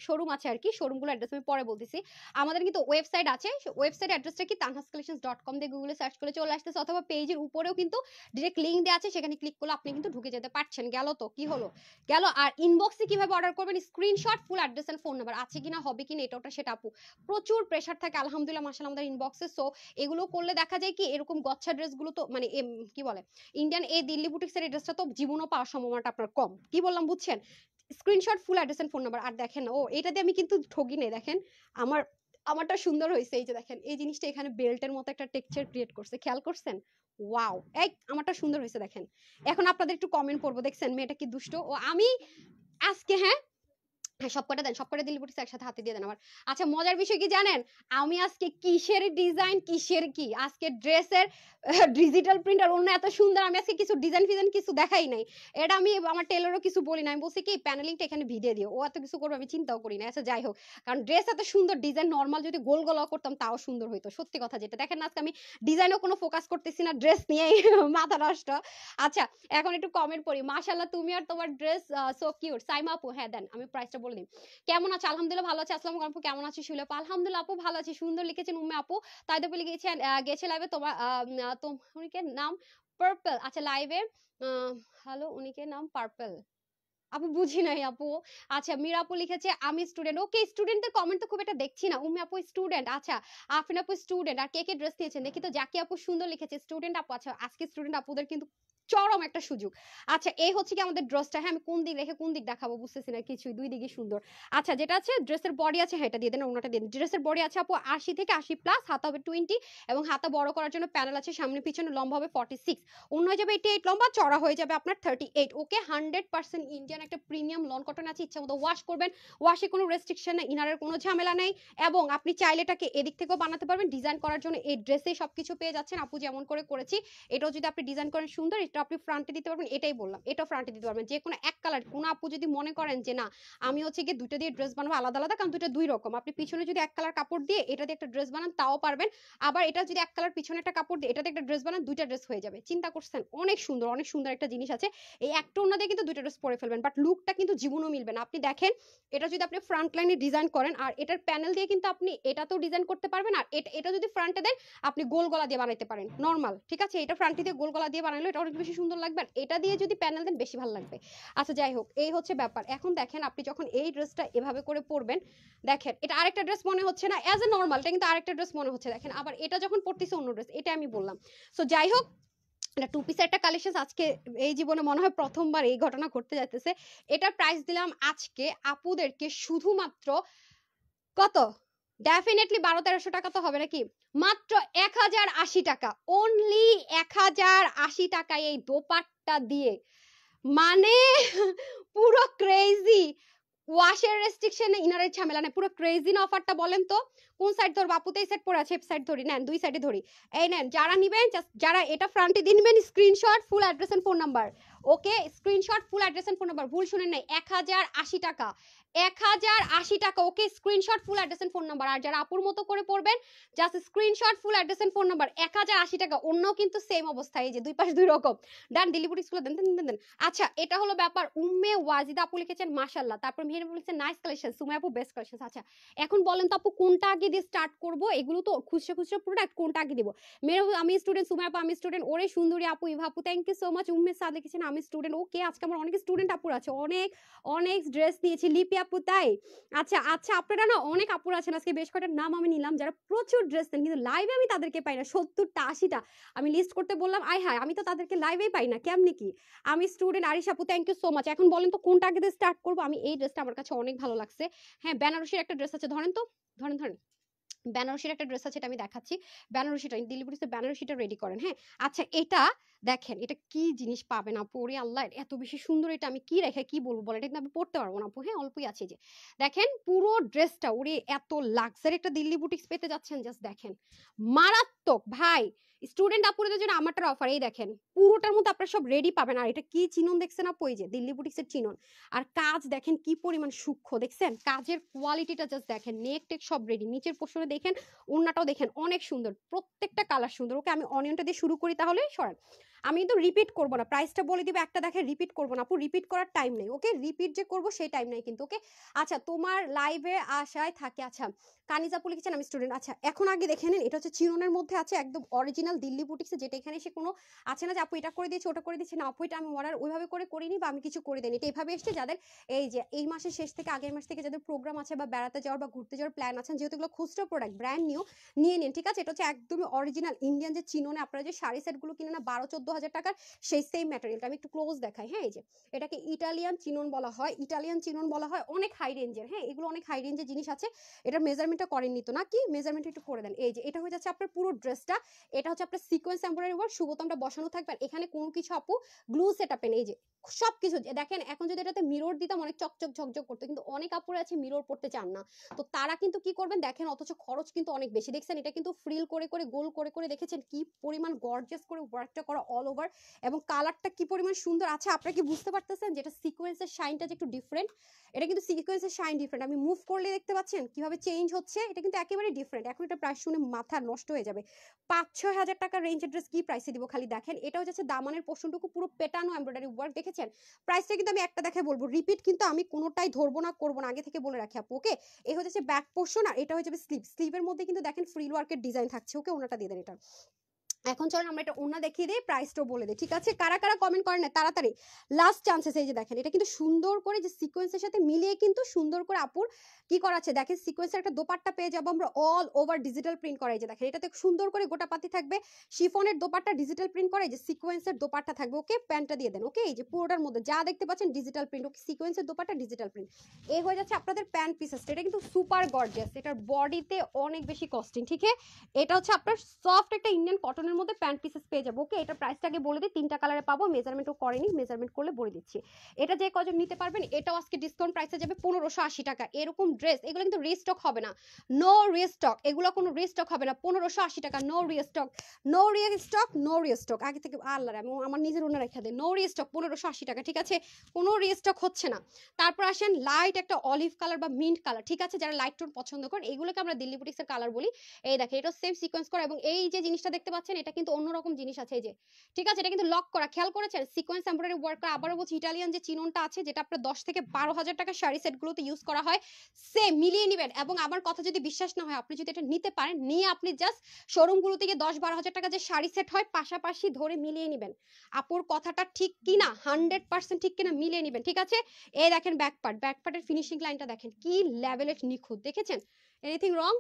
শোরুম আছে আর কি। শোরুমগুলো অ্যাড্রেস আমি পরে বলতেছি। আমাদের কিন্তু ওয়েবসাইট আছে, ওয়েবসাইট অ্যাড্রেসটা কি tanhascollections.com দিয়ে গুগলে সার্চ করে চলে আসতেছে, অথবা পেজের উপরেও কিন্তু ডিরেক্ট লিংক দেওয়া আছে, সেখানে ক্লিক করলে আপনি কিন্তু ঢুকে যেতে পারছেন। গেল তো, কি হলো গেল। আর ইনবক্সে কিভাবে অর্ডার করবেন, screenshot, full address and phone number আছে কিনা, হবে কিনা, এটা ওটা সেটা আপু প্রচুর প্রেসার থাকে আলহামদুলিল্লাহ মাশাআল্লাহ আমাদের ইনবক্সে। সো এগুলো করলে দেখা যায় কি এরকম গচ্ছা ড্রেসগুলো তো মানে কি বলে ইন্ডিয়ান এই দিল্লি বুটিক্সের এই ড্রেসটা তো জীবনও পাওয়ার সম্ভাবনাটা আপনার কম। কি বললাম বুঝছেন? Screenshot, full address and phone number. আর দেখেন ও এটা দিয়ে আমি কিন্তু ঠগি নেই, দেখেন আমার আমারটা সুন্দর হয়েছে। এই যে দেখেন এই জিনিসটা এখানে বেল্টের মতো একটা টেক্সচার ক্রিয়েট করছে, খেয়াল করছেন? ওয়াও, এই আমারটা সুন্দর হয়েছে দেখেন। এখন আপনাদের একটু কমেন্ট পড়বো, দেখছেন মেয়েটা কি দুষ্ট। ও আমি আজকে হ্যাঁ হ্যাঁ সবকটা দেন, সবকটা দিল্লি বুটিক্স একসাথে হাতে দিয়ে দেন আমার। আচ্ছা মজার বিষয় কি জানেন, আমি আজকে কিসের ডিজাইন কিসের কি আজকে ড্রেসের ডিজিটাল প্রিন্ট আর অন্য এত সুন্দর, আমি আজকে কিছু ডিজাইন ফিজাইন কিছু দেখাই নাই। এটা আমি আমার টেলরও কিছু বলি না, আমি বলছি কি প্যানেলিংটা এখানে ভিডিও দিও, ও এত কিছু করবে আমি চিন্তাও করি না। আচ্ছা যাই হোক, কারণ ড্রেস এত সুন্দর, ডিজাইন নর্মাল যদি গোল গোল করতাম তাও সুন্দর হইতো, সত্যি কথা যেটা। দেখেন আজকে আমি ডিজাইনও কোনো ফোকাস করতেছি না, ড্রেস নিয়েই মাথা নষ্ট। আচ্ছা এখন একটু কমেন্ট পড়ি। মাশাআল্লাহ তুমি আর তোমার ড্রেস সো কিউট। সাইমা আপু হ্যাঁ দেন, আমি প্রাইসটা বলে দিই। কেমন আছে? আলহামদুলিল্লাহ ভালো আছে। আসসালামু আলাইকুম আপু, কেমন আছে? শুলে আপু আলহামদুলিল্লাহ আপু ভালো আছি। সুন্দর লিখেছেন উম্মে আপু। তাই তো বলে গেছেন গেছে লাইভে তোমার উনিকে নাম পার্পল। আচ্ছা লাইভে হ্যালো উনিকে নাম পার্পল আপু বুঝি নাই আপু। আচ্ছা মীরা আপু লিখেছে আমি স্টুডেন্ট। ওকে স্টুডেন্টদের কমেন্ট তো খুব একটা দেখছি না। উম্মে আপু স্টুডেন্ট, আচ্ছা আফরিন আপু স্টুডেন্ট। আর কে কে ড্রেস নিয়েছেন দেখি তো। জাকি আপু সুন্দর লিখেছে স্টুডেন্ট আপু। আচ্ছা আজকে স্টুডেন্ট আপুদের কিন্তু চরম একটা সুযোগ। আচ্ছা এই হচ্ছে কি আমাদের ড্রেসটা। হ্যাঁ আমি কোন দিক রেখে কোন দিক দেখাবো বুঝতেছি না কিছুই, দুই দিকই সুন্দর। আচ্ছা যেটা আছে ড্রেসের বডি আছে, হ্যাঁ এটা দিয়ে দেন, ওনাটা দিন। ড্রেসের বডি আছে আপু 80 থেকে 80 প্লাস, হাতা হবে 20 এবং হাতা বড় করার জন্য প্যানেল আছে সামনে পিছনে, লম্বা হবে 46, অন্য হয়ে যাবে 88 লম্বা, চড়া হয়ে যাবে আপনার 38। ওকে 100% ইন্ডিয়ান একটা প্রিমিয়াম লন কটন আছে, ইচ্ছা মতো ওয়াশ করবেন, ওয়াশে কোনো রেস্ট্রিকশন নেই, ইনারের কোনো ঝামেলা নেই। এবং আপনি চাইলে এটাকে এদিক থেকেও বানাতে পারবেন, ডিজাইন করার জন্য এই ড্রেসে সবকিছু পেয়ে যাচ্ছেন আপু যেমন করে করেছি। এটাও যদি আপনি ডিজাইন করেন সুন্দর, এটা আপনি ফ্রন্টে দিতে পারবেন, এটাই বললাম এটাও ফ্রন্টে দিতে পারবেন। যে কোনো এক কালার, কোনো আপু যদি মনে করেন যে না আমি হচ্ছে গিয়ে দুটো দিয়ে ড্রেস বানাবো আলাদা আলাদা, কারণ দুটো দুই রকম, আপনি পিছনে যদি এক কালার কাপড় দিয়ে এটা দিয়ে একটা ড্রেস বানান তাও পারবেন। আবার এটা যদি এক কালার পিছনে একটা কাপড় দিয়ে এটাতে একটা ড্রেস বানান, দুইটা ড্রেস হয়ে যাবে। চিন্তা করছেন? অনেক সুন্দর, অনেক সুন্দর একটা জিনিস আছে। এই একটা ওড়না দিয়ে কিন্তু দুইটা ড্রেস পরে ফেলবেন, বাট লুকটা কিন্তু জীবনও মিলবে না। আপনি দেখেন এটা যদি আপনি ফ্রন্ট লাইনে ডিজাইন করেন, আর এটার প্যানেল দিয়ে কিন্তু আপনি এটাতেও ডিজাইন করতে পারবেন, আর এটা যদি ফ্রন্টে দেন আপনি গোল গলা দিয়ে বানাইতে পারেন নরমাল, ঠিক আছে? এটা ফ্রন্টে দিয়ে গোল গলা দিয়ে বানাইলে এটা অনেক বেশি সুন্দর লাগবে, আর এটা দিয়ে যদি প্যানেল দেন বেশি ভালো লাগবে। আচ্ছা যাই হোক, এই হচ্ছে ব্যাপার। এখন দেখেন আপনি যখন এই ড্রেসটা এভাবে করে পরবেন, দেখেন এটা আরেকটা ড্রেস মনে হচ্ছে না, অ্যাজ এ নরমাল এটা কিন্তু আরেকটা ড্রেস মনে হচ্ছে। দেখেন আবার এটা যখন পরতেছে অন্য ড্রেস, এটা আমি বললাম। সো যাই হোক, এটা টু পিসের একটা কালেকশন আজকে এই জীবনে মনে হয় প্রথমবার এই ঘটনা ঘটতে যাইতেছে। এটার প্রাইস দিলাম আজকে আপুদেরকে শুধুমাত্র কত, ডেফিনেটলি 1200-1300 টাকা তো হবে নাকি, মাত্র 1080 টাকা। অনলি 1080 টাকায় এই দোপাট্টা দিয়ে, মানে পুরো ক্রেজি। ওয়াশের রেস্ট্রিকশন ইনারের ঝামেলা নেই, পুরো ক্রেজি না অফারটা। বলেন তো কোন সাইড ধরবো? আপুতে এই সাইড পরে আছে, সাইড ধরি, নেন দুই সাইডে ধরি। এই নেন, যারা নিবেন যারা এটা ফ্রন্টে দিয়ে নিবেন, screenshot, full address and phone number. Okay screenshot, full address and phone number, ভুল শুনেন নাই, 1080 টাকা, 1080 টাকা। Okay screenshot, full address and phone number. আর যারা আপুর মতো করে পড়বেন just screenshot, full address and phone number, 1080 টাকা। অন্যও কিন্তু সেম অবস্থা, এই যে দুই পাশ দুই রকম। ডান, ডেলিভারি স্কুলে দেন দেন দেন। আচ্ছা এটা হলো ব্যাপার। উম্মে ওয়াজিদা আপু লিখেছেন মাশাআল্লাহ, তারপর মেহের বলেছেন নাইস কালেকশন, সুমাই আপু বেস্ট কালেকশন। আচ্ছা এখন বলেন তো আপু কোনটা আগে দিয়ে স্টার্ট করব? এগুলো তো খুচরা খুচরা প্রোডাক্ট, কোনটা আগে দিব? মেহের আমি স্টুডেন্ট, সুমাই আপু আমি স্টুডেন্ট, ওরে সুন্দরী আপু, ইভা আপু thank you so much. Umme Saad লিখেছেন আমি স্টুডেন্ট। ওকে আজকে আমার অনেক স্টুডেন্ট আপুর আছে, অনেক অনেক ড্রেস দিয়েছি। লিপি আপু তাই? আচ্ছা আচ্ছা আপনারা না অনেক আপুর আছেন, আজকে বেশ কয়েকটা নাম আমি নিলাম যারা প্রচুর ড্রেস দেন, কিন্তু লাইভে আমি তাদেরকে পাই না। 70টা 80টা আমি লিস্ট করতে বললাম, আয় হায় আমি তো তাদেরকে লাইভেই পাই না, কেমনি কি? আমি স্টুডেন্ট আরিশ আপু থ্যাংক ইউ সো মাচ। এখন বলেন তো কোনটা আগে দিয়ে স্টার্ট করবো? আমি এই ড্রেসটা আমার কাছে অনেক ভালো লাগছে। হ্যাঁ বেনারসির একটা ড্রেস আছে, ধরেন তো, ধরেন ধরেন বেনারসির একটা ড্রেস আছে, এটা আমি দেখাচ্ছি। বেনারসিটা দিল্লি পুলিশের বেনারসিটা রেডি করেন। হ্যাঁ আচ্ছা এটা দেখেন, এটা কি জিনিস পাবেন আপু, ওরে আল্লাহ এত বেশি সুন্দর, এটা আমি কি রেখে কি বলবো বলেন, এটা কিন্তু আমি পড়তে পারবো না আপু। হ্যাঁ অল্পই আছে, যে দেখেন পুরো ড্রেসটা, ওরে এত লাক্সারি একটা দিল্লি বুটিক্স পেতে যাচ্ছেন, জাস্ট দেখেন মারাত্মক ভাই। স্টুডেন্ট আপুদের জন্য আমারটার অফার এই দেখেন পুরোটার মধ্যে আপনারা সব রেডি পাবেন। আর এটা কি চিনন দেখছেন আপু, এই যে দিল্লি বুটিক্সের চিনন। আর কাজ দেখেন কি পরিমাণ সূক্ষ্ম, দেখছেন কাজের কোয়ালিটিটা জাস্ট দেখেন, নেক টেক সব রেডি, নিচের পোর্শনে দেখেন, ওড়নাটাও দেখেন অনেক সুন্দর, প্রত্যেকটা কালার সুন্দর। ওকে আমি অনিয়নটা দিয়ে শুরু করি তাহলে, সরান। আমি কিন্তু রিপিট করবো না, প্রাইসটা বলে দিবে একটা দেখে, রিপিট করবো না আপু, রিপিট করার টাইম নেই। ওকে রিপিট যে করবো সেই টাইম নেই কিন্তু। ওকে আচ্ছা তোমার লাইভে আশায় থাকে। আচ্ছা কানিজ আপু লিখেছেন আমি স্টুডেন্ট। আচ্ছা এখন আগে দেখে নিন, এটা হচ্ছে চিরনের মধ্যে আছে একদম অরিজিনাল দিল্লি বুটিক্সে, যেটা এখানে এসে কোনো আছে না যে আপু এটা করে দিয়েছে ওটা করে দিয়েছে, না আপু এটা আমি অর্ডার ওইভাবে করে করিনি বা আমি কিছু করে দিইনি, এটা এইভাবে এসছে। যাদের এই যে এই মাসের শেষ থেকে আগের মাস থেকে যাদের প্রোগ্রাম আছে বা বেড়াতে যাওয়ার বা ঘুরতে যাওয়ার প্ল্যান আছেন, যেহেতু এগুলো খুচরো প্রোডাক্ট ব্র্যান্ড নিউ, নিয়ে নিন ঠিক আছে। এটা হচ্ছে একদমই অরিজিনাল ইন্ডিয়ান যে চিননে আপনারা যে শাড়ি সেটগুলো কিনে না 12-14 হাজার টাকার, সেই সেম ম্যাটেরিয়ালটা আমি একটু ক্লোজ দেখাই। হ্যাঁ এই যে এটাকে ইটালিয়ান চিনন বলা হয়, ইটালিয়ান চিনন বলা হয়, অনেক হাই রেঞ্জের। হ্যাঁ এগুলো অনেক হাই রেঞ্জের জিনিস আছে। এটা মেজারমেন্টটা করেননি তো নাকি, মেজারমেন্ট একটু করে দেন। এই যে এটা হয়ে যাচ্ছে আপনার পুরো ড্রেসটা, এটা হচ্ছে আপনার সিকোয়েন্স এমব্রয়ডারি ওয়ার্ক, সুবোতামটা বসানো থাকবে। আর এখানে কোনো কিছু আপু গ্লু সেটআপে নেই, যে সবকিছু দেখেন। এখন যদি এটাতে মিরর দিতাম অনেক চকচক ঝকঝক করতো, কিন্তু অনেক আপুরা আছে মিরর পড়তে চান না, তো তারা কিন্তু কি করবেন দেখেন, অথচ খরচ কিন্তু অনেক বেশি। দেখছেন এটা কিন্তু ফ্রিল করে করে গোল করে করে, দেখেছেন কি পরিমাণ গর্জিয়াস করে ওয়ার্কটা করা অল ওভার, এবং কালারটা কি পরিমাণ সুন্দর আছে। আপনারা কি বুঝতে পারতেছেন যেটা সিকোয়েন্সের শাইনটা যে একটু ডিফারেন্ট, এটা কিন্তু সিকোয়েন্সের শাইন ডিফারেন্ট। আমি মুভ করলে দেখতে পাচ্ছেন কিভাবে চেঞ্জ হচ্ছে, এটা কিন্তু একেবারে ডিফারেন্ট। এখন এটা প্রাইস শুনে মাথা নষ্ট হয়ে যাবে। 5-6 হাজার টাকার রেঞ্জের ড্রেস কি প্রাইসে দিব খালি দেখেন। এটা হচ্ছে দামানের পোর্শনটুকু পুরো পেটানো এমব্রয়ডারি ওয়ার্ক, দেখেছেন। প্রাইসটা কিন্তু আমি একটা দেখে বলবো, রিপিট কিন্তু আমি কোনোটাই ধরবো না, করবো না, আগে থেকে বলে রাখি আপু। ওকে এই হচ্ছে ব্যাক পোর্শন, আর এটা হয়ে যাবে স্লিভ, স্লিভের মধ্যে কিন্তু দেখেন ফ্রিল ওয়ার্কের ডিজাইন থাকছে। ওকে ওনাটা দিয়ে দেন এটা। এখন চলেন আমরা এটা ওনা দেখিয়ে দিই, প্রাইসটাও বলে দিই ঠিক আছে। কারা কারা কমেন্ট করেন না তাড়াতাড়ি, লাস্ট চান্সেস। এই যে দেখেন এটা কিন্তু সুন্দর করে যে সিকোয়েন্সের সাথে মিলিয়ে কিন্তু সুন্দর করে আপুর কি করা আছে দেখেন, সিকোয়েন্সের একটা দোপাট্টা পেয়ে যাবো আমরা অল ওভার ডিজিটাল প্রিন্ট করা। এই যে দেখেন এটাতে সুন্দর করে গোটা পাতি থাকবে, শিফনের দোপাট্টা ডিজিটাল প্রিন্ট করা, এই যে সিকোয়েন্সের দোপাট্টা থাকবে। ওকে প্যান্টটা দিয়ে দেন। ওকে এই যে পুরোটার মধ্যে যা দেখতে পাচ্ছেন ডিজিটাল প্রিন্ট, ওকে সিকোয়েন্সের দোপাট্টা ডিজিটাল প্রিন্ট। এই হয়ে যাচ্ছে আপনাদের প্যান্ট পিসেসটা, এটা কিন্তু সুপার গর্জিয়াস, এটার বডিতে অনেক বেশি কস্টিং ঠিক আছে। এটা হচ্ছে আপনার সফট একটা ইন্ডিয়ান কটনের মধ্যে প্যান্ট পিসেস পেয়ে যাবো। ওকে এটা প্রাইসটাকে বলে দিই, 3টা কালারে পাবো, মেজারমেন্টও করেনি, মেজারমেন্ট করলে বলে দিচ্ছি। এটা যে কজন নিতে পারবেন, এটাও আজকে ডিসকাউন্ট প্রাইসে যাবে 1580 টাকা। এরকম ড্রেস এগুলো কিন্তু রিস্টক হবে না, নো রিস্টক, এগুলো কোনো রিস্টক হবে না। 1580 টাকা, no restock, no restock, no restock. আগে থেকে আল্লাহ আমি আমার নিজের ওনা রেখে দেয়, নো রিস্টক 1580 টাকা ঠিক আছে, কোনো রিস্টক হচ্ছে না। তারপর আসেন লাইট একটা অলিভ কালার বা মিন্ট কালার ঠিক আছে, যারা লাইট টোন পছন্দ করেন এগুলোকে আমরা দিল্লি বুটিক্সের কালার বলি। এই দেখেন এটা সেম সিকোয়েন্স করা, এবং এই যে জিনিসটা দেখতে পাচ্ছেন এটা কিন্তু অন্যরকম জিনিস আছে। এই যে ঠিক আছে এটা কিন্তু লক করা, খেয়াল করেছেন সিকোয়েন্স এমব্রয়ডারি ওয়ার্ক করা। আবারও বলছি ইটালিয়ান যে চিননটা আছে, যেটা আপনার 10 থেকে 12 হাজার টাকার শাড়ি সেটগুলোতে ইউজ করা হয়, সেম মিলিয়ে নেবেন। এবং আমার কথা যদি বিশ্বাস না হয়, আপনি যদি এটা নিতে পারেন, নিয়ে আপনি জাস্ট শোরুমগুলো থেকে 10-12 হাজার টাকা যে শাড়ি সেট হয় পাশাপাশি ধরে মিলিয়ে নেবেন। আপুর কথাটা ঠিক কিনা, 100% ঠিক কিনা মিলিয়ে নেবেন ঠিক আছে। এই দেখেন ব্যাক পার্ট, ব্যাক পার্টের ফিনিশিং লাইনটা দেখেন কি লেভেলের নিখুঁত, দেখেছেন এনিথিং রং,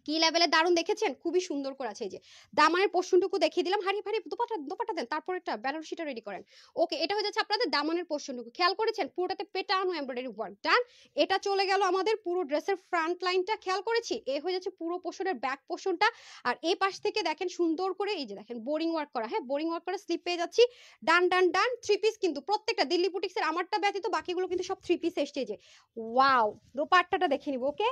কি লেভেলে দারুণ, দেখেছেন খুবই সুন্দর করে আছে। এই যে দামানের পোর্শনটুকু দেখিয়ে দিলাম, হারি ভারি দোপাটা দোপাটা দেন, তারপর একটা বেনারসিটা রেডি করেন। ওকে এটা হয়ে যাচ্ছে আপনাদের দামানের পোর্শনটুকু, খেয়াল করেছেন পুরোটাতে পেটানো এমব্রয়ডারি ওয়ার্ক ডান। এটা চলে গেল আমাদের পুরো ড্রেসের ফ্রন্ট লাইনটা, খেয়াল করেছি এ হয়ে যাচ্ছে পুরো পোর্শনের ব্যাক পোর্শনটা। আর এই পাশ থেকে দেখেন সুন্দর করে এই যে দেখেন বোরিং ওয়ার্ক করা, হ্যাঁ বোরিং ওয়ার্ক করে স্লিপ পেয়ে যাচ্ছি, ডান ডান ডান। থ্রি পিস কিন্তু প্রত্যেকটা দিল্লি বুটিক্সের, আমারটা ব্যতীত বাকিগুলো কিন্তু সব থ্রি পিস এসছে। যে ওয়াও দোপাট্টাটা দেখে নিব। ওকে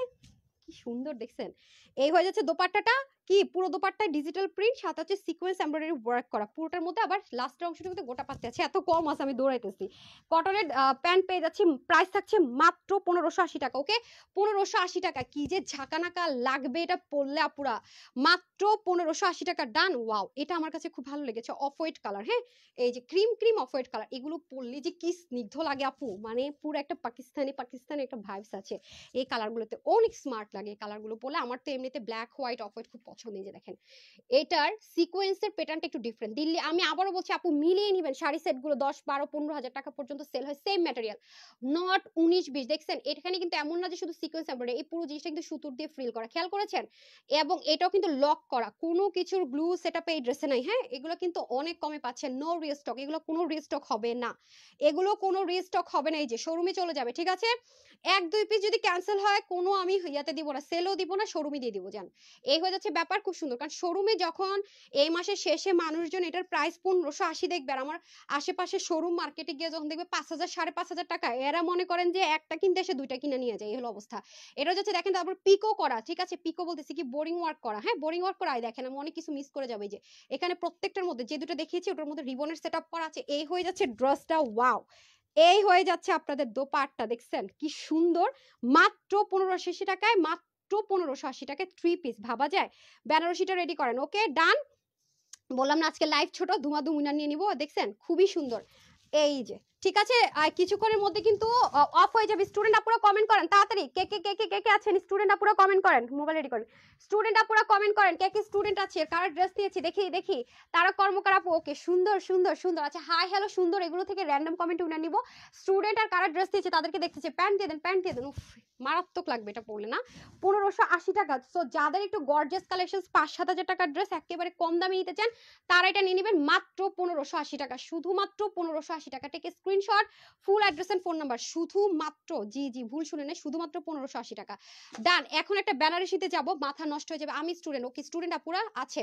কি সুন্দর দেখছেন, এই হয়ে যাচ্ছে দোপাট্টাটা, কি পুরো দোপাট্টায় ডিজিটাল প্রিন্ট, সাথে হচ্ছে সিকোয়েন্স এমব্রয়ডারি ওয়ার্ক করা, পুরোটার মধ্যে আবার লাস্টের অংশটুকুতে গোটা পাতে আছে। এত কম আছে আমি দৌড়াইতেছি। কটনের প্যান্ট পেয়ে যাচ্ছি, প্রাইস থাকছে মাত্র 1580 টাকা। ওকে 1580 টাকা, কি যে ঝাঁকানাকা লাগবে এটা পরলে আপুরা, মাত্র 1580 টাকা ডান। ওয়াও এটা আমার কাছে খুব ভালো লেগেছে, অফ হোয়াইট কালার, হ্যাঁ এই যে cream cream off white colour, এগুলো পরলে যে কি স্নিগ্ধ লাগে আপু, মানে পুরো একটা পাকিস্তানি পাকিস্তানি একটা ভাইবস আছে এই কালারগুলোতে, অনেক স্মার্ট লাগে এই কালারগুলো পরলে। আমার তো এমনিতে ব্ল্যাক হোয়াইট অফ হোয়াইট খুব পছন্দ। এই যে দেখেন এটার সিকোয়েন্সের প্যাটার্নটা একটু ডিফারেন্ট। দিল্লি আমি আবারও বলছি আপু মিলিয়ে নেবেন, শাড়ি সেটগুলো 10-12-15 হাজার টাকা পর্যন্ত সেল হয়, সেম ম্যাটেরিয়াল, নট 19-20। দেখছেন এখানে কিন্তু এমন না যে শুধু সিকোয়েন্স এমব্রয়ডারি, এই পুরো জিনিসটা কিন্তু সুতোর দিয়ে ফ্রিল করা, খেয়াল করেছেন। এবং এটাও কিন্তু লক করা, কোনো কিছুর গ্লু সেটআপ এই ড্রেসে নাই। হ্যাঁ এগুলো কিন্তু অনেক কমে পাচ্ছেন, নো রিস্টক, এগুলো কোনো রিস্টক হবে না, এগুলো কোনো রিস্টক হবে না, এই যে শোরুমে চলে যাবে ঠিক আছে। 1-2 পিস যদি ক্যান্সেল হয় কোনো আমি ইয়াতে দিব না, সেলও দিব না, শোরুমে দিয়ে দিব জান। এই হয়ে যাচ্ছে ব্যাপার, খুব সুন্দর। কারণ শোরুমে যখন এই মাসের শেষে মানুষজন এটার প্রাইস 1580 দেখবে, আর আমার আশেপাশে শোরুম মার্কেটে গিয়ে যখন দেখবে 5000 5,500 টাকা, এরা মনে করেন যে একটা কিনতে এসে দুইটা কিনে নিয়ে যায়, এই হলো অবস্থা। এটা যাচ্ছে দেখেন, তারপর পিকো করা, ঠিক আছে, পিকো বলতেছি কি, বোরিং ওয়ার্ক করা, হ্যাঁ বোরিং ওয়ার্ক করা। দেখেন আমি অনেক কিছু মিস করে যাবে, যে এখানে প্রত্যেকটার মধ্যে যে দুটো দেখিয়েছি ওটার মধ্যে রিবনের সেটআপ করা আছে। এই হয়ে যাচ্ছে ড্রেসটা, ওয়াও। এই হয়ে যাচ্ছে আপনাদের দোপাট্টা, দেখছেন কি সুন্দর, মাত্র 1580 টাকায়, মাত্র 1580 টাকায় 3 পিস, ভাবা যায়। বেনারসিটা রেডি করেন, ওকে ডান। বললাম না আজকে লাইভ ছোট, ধুমাধুম উইনার নিয়ে নিব, দেখছেন খুবই সুন্দর। এই যে ঠিক আছে, আর কিছুক্ষণের মধ্যে কিন্তু অফ হয়ে যাবে। স্টুডেন্ট আপুরা কমেন্ট করেন তাড়াতাড়ি, কে কে কে কে কে কে আছেন স্টুডেন্ট আপুরা কমেন্ট করেন, মোবাইল রেডি করেন। স্টুডেন্ট আপুরা কমেন্ট করেন, কে কে স্টুডেন্ট আছে, কারা ড্রেস নিয়েছি দেখি দেখি। তারা কর্মকার আপু, ওকে সুন্দর সুন্দর সুন্দর, আচ্ছা হাই হ্যালো সুন্দর, এগুলো থেকে র্যান্ডম কমেন্ট উইনার নিব। স্টুডেন্ট আর কারা ড্রেস নিয়েছে তাদেরকে দেখতেছে, প্যান্ট দিয়ে দেন, প্যান্ট দিয়ে দেন। উফ মারাত্মক লাগবে এটা পরলে না। 1580 টাকা। সো যাদের একটু গর্জিয়াস কালেকশন 5-7 হাজার টাকার ড্রেস একেবারে কম দামে নিতে চান, তারা এটা নিয়ে নেবেন মাত্র 1580 টাকা, শুধুমাত্র 1580 টাকা। Take screenshot, full address and phone number, শুধুমাত্র, জি জি ভুল শুনে নেই, শুধুমাত্র 1580 টাকা। ডান। এখন একটা বেনারসিতে যাব, মাথা নষ্ট হয়ে যাবে। আমি স্টুডেন্ট, ওকে স্টুডেন্ট আপুরা আছে।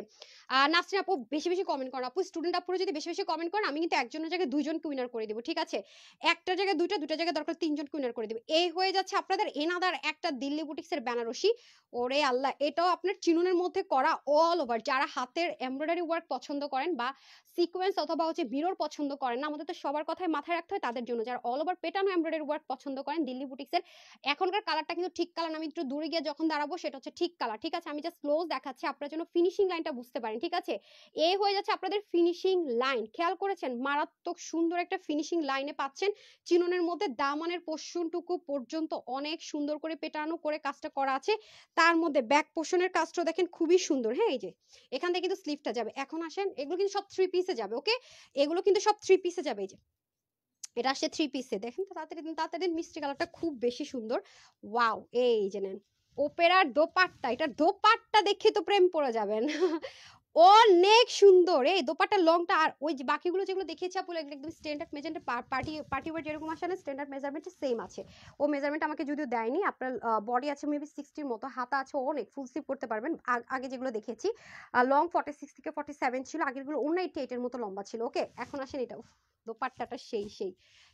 নাসরিন আপু বেশি বেশি কমেন্ট করেন, আপু স্টুডেন্ট আপুরা যদি বেশি বেশি কমেন্ট করেন, আমি কিন্তু একজনের জায়গায় দুইজনকে উইনার করে দেবো, ঠিক আছে, একটা জায়গায় দুইটা, দুইটা জায়গায় দরকার তিনজনকে উইনার করে দেবো। এই হয়ে যাচ্ছে আপনাদের এনাদার একটা দিল্লি বুটিক্সের বেনারসি। ওরে আল্লাহ, এটাও আপনার চিনুনের মধ্যে করা, অল ওভার। যারা হাতের এমব্রয়ডারি ওয়ার্ক পছন্দ করেন বা সিকোয়েন্স অথবা হচ্ছে মিরর পছন্দ করেন না, আমাদের তো সবার কথাই মাথায় রাখতে হয়, তাদের জন্য যারা অল ওভার পেটানো এমব্রয়ডারি ওয়ার্ক পছন্দ করেন দিল্লি বুটিক্সের। এখনকার কালারটা কিন্তু ঠিক কালার, আমি একটু দূরে গিয়ে যখন দাঁড়াবো সেটা হচ্ছে ঠিক কালার, ঠিক আছে। আমি জাস্ট ক্লোজ দেখাচ্ছি আপনার জন্য ফিনিশিং লাইনটা বুঝতে পারেন, ঠিক আছে। এই হয়ে যাচ্ছে আপনাদের ফিনিশিং লাইন, খেয়াল করেছেন, মারাত্মক সুন্দর একটা ফিনিশিং লাইনে পাচ্ছেন। চিননের মধ্যে দামানের পোর্শনটুকু পর্যন্ত অনেক সুন্দর করে পেটানো করে কাজটা করা আছে। তার মধ্যে ব্যাক পোর্শনের কাজটা দেখেন খুবই সুন্দর, হ্যাঁ এই যে এখান থেকে কিন্তু স্লিভটা যাবে। এখন আসেন, এগুলো কিন্তু সব 3 পিসে যাবে, ওকে, এগুলো কিন্তু সব 3 পিসে যাবে। এই যে এটা আসছে 3 পিসে, দেখেন তো তাড়াতাড়ি দিন তাড়াতাড়ি দিন, মিষ্টি কালারটা খুব বেশি সুন্দর, ওয়াও। এই যে নেন ওপেরার দোপাট্টা, এটা দোপাট্টা দেখে তো প্রেম পড়ে যাবেন। অনেক সুন্দর এই দোপাট্টার লংটা। আর ওই যে বাকিগুলো যেগুলো দেখিয়েছি আপু, একদম standard measurement, party party wear যেরকম আসে না, স্ট্যান্ডার্ড মেজারমেন্ট সেম আছে। ও মেজারমেন্ট আমাকে যদিও দেয়নি। আপনার বডি আছে মেবি 60 মতো, হাতা আছে অনেক, ফুল স্লিভ করতে পারবেন। আগে যেগুলো দেখেছি লং 46 থেকে 47 ছিল, আগেরগুলো 198 এর মতো লম্বা ছিল, ওকে। এখন আসেন এটা, দোপাট্টাটা সেই সেই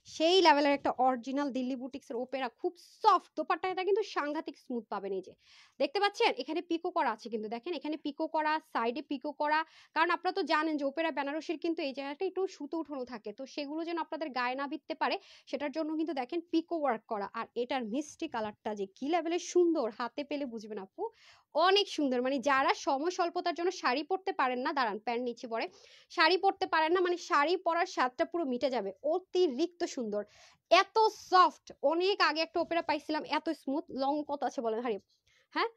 সেই লেভেলের একটা অরিজিনাল দিল্লি বুটিক্সের ওপেরা, খুব সফট দোপাট্টা, এটা কিন্তু সাংঘাতিক স্মুথ পাবেন। এই যে দেখতে পাচ্ছেন এখানে পিকো করা আছে, কিন্তু দেখেন এখানে পিকো করা, সাইডে পিকো করা। কারণ আপনারা তো জানেন যে ওপেরা বেনারসির কিন্তু এই জায়গাটা একটু সুতো উঠানো থাকে, তো সেগুলো যেন আপনাদের গায়ে না বিঁধতে পারে সেটার জন্য কিন্তু দেখেন পিকো ওয়ার্ক করা। আর এটার মিষ্টি কালারটা যে কি লেভেলের সুন্দর, হাতে পেলে বুঝবেন আপু, অনেক সুন্দর। মানে যারা সময় স্বল্পতার জন্য শাড়ি পরতে পারেন না, দাঁড়ান প্যান্ট নিচে পরে, শাড়ি পরতে পারেন না, মানে শাড়ি পরার স্বাদটা পুরো মিটে যাবে, অতিরিক্ত সুন্দর, এত সফট। অনেক আগে একটা ওপেরা পাইছিলাম এত স্মুথ। লং কত আছে বলেন হারিয়ে, হ্যাঁ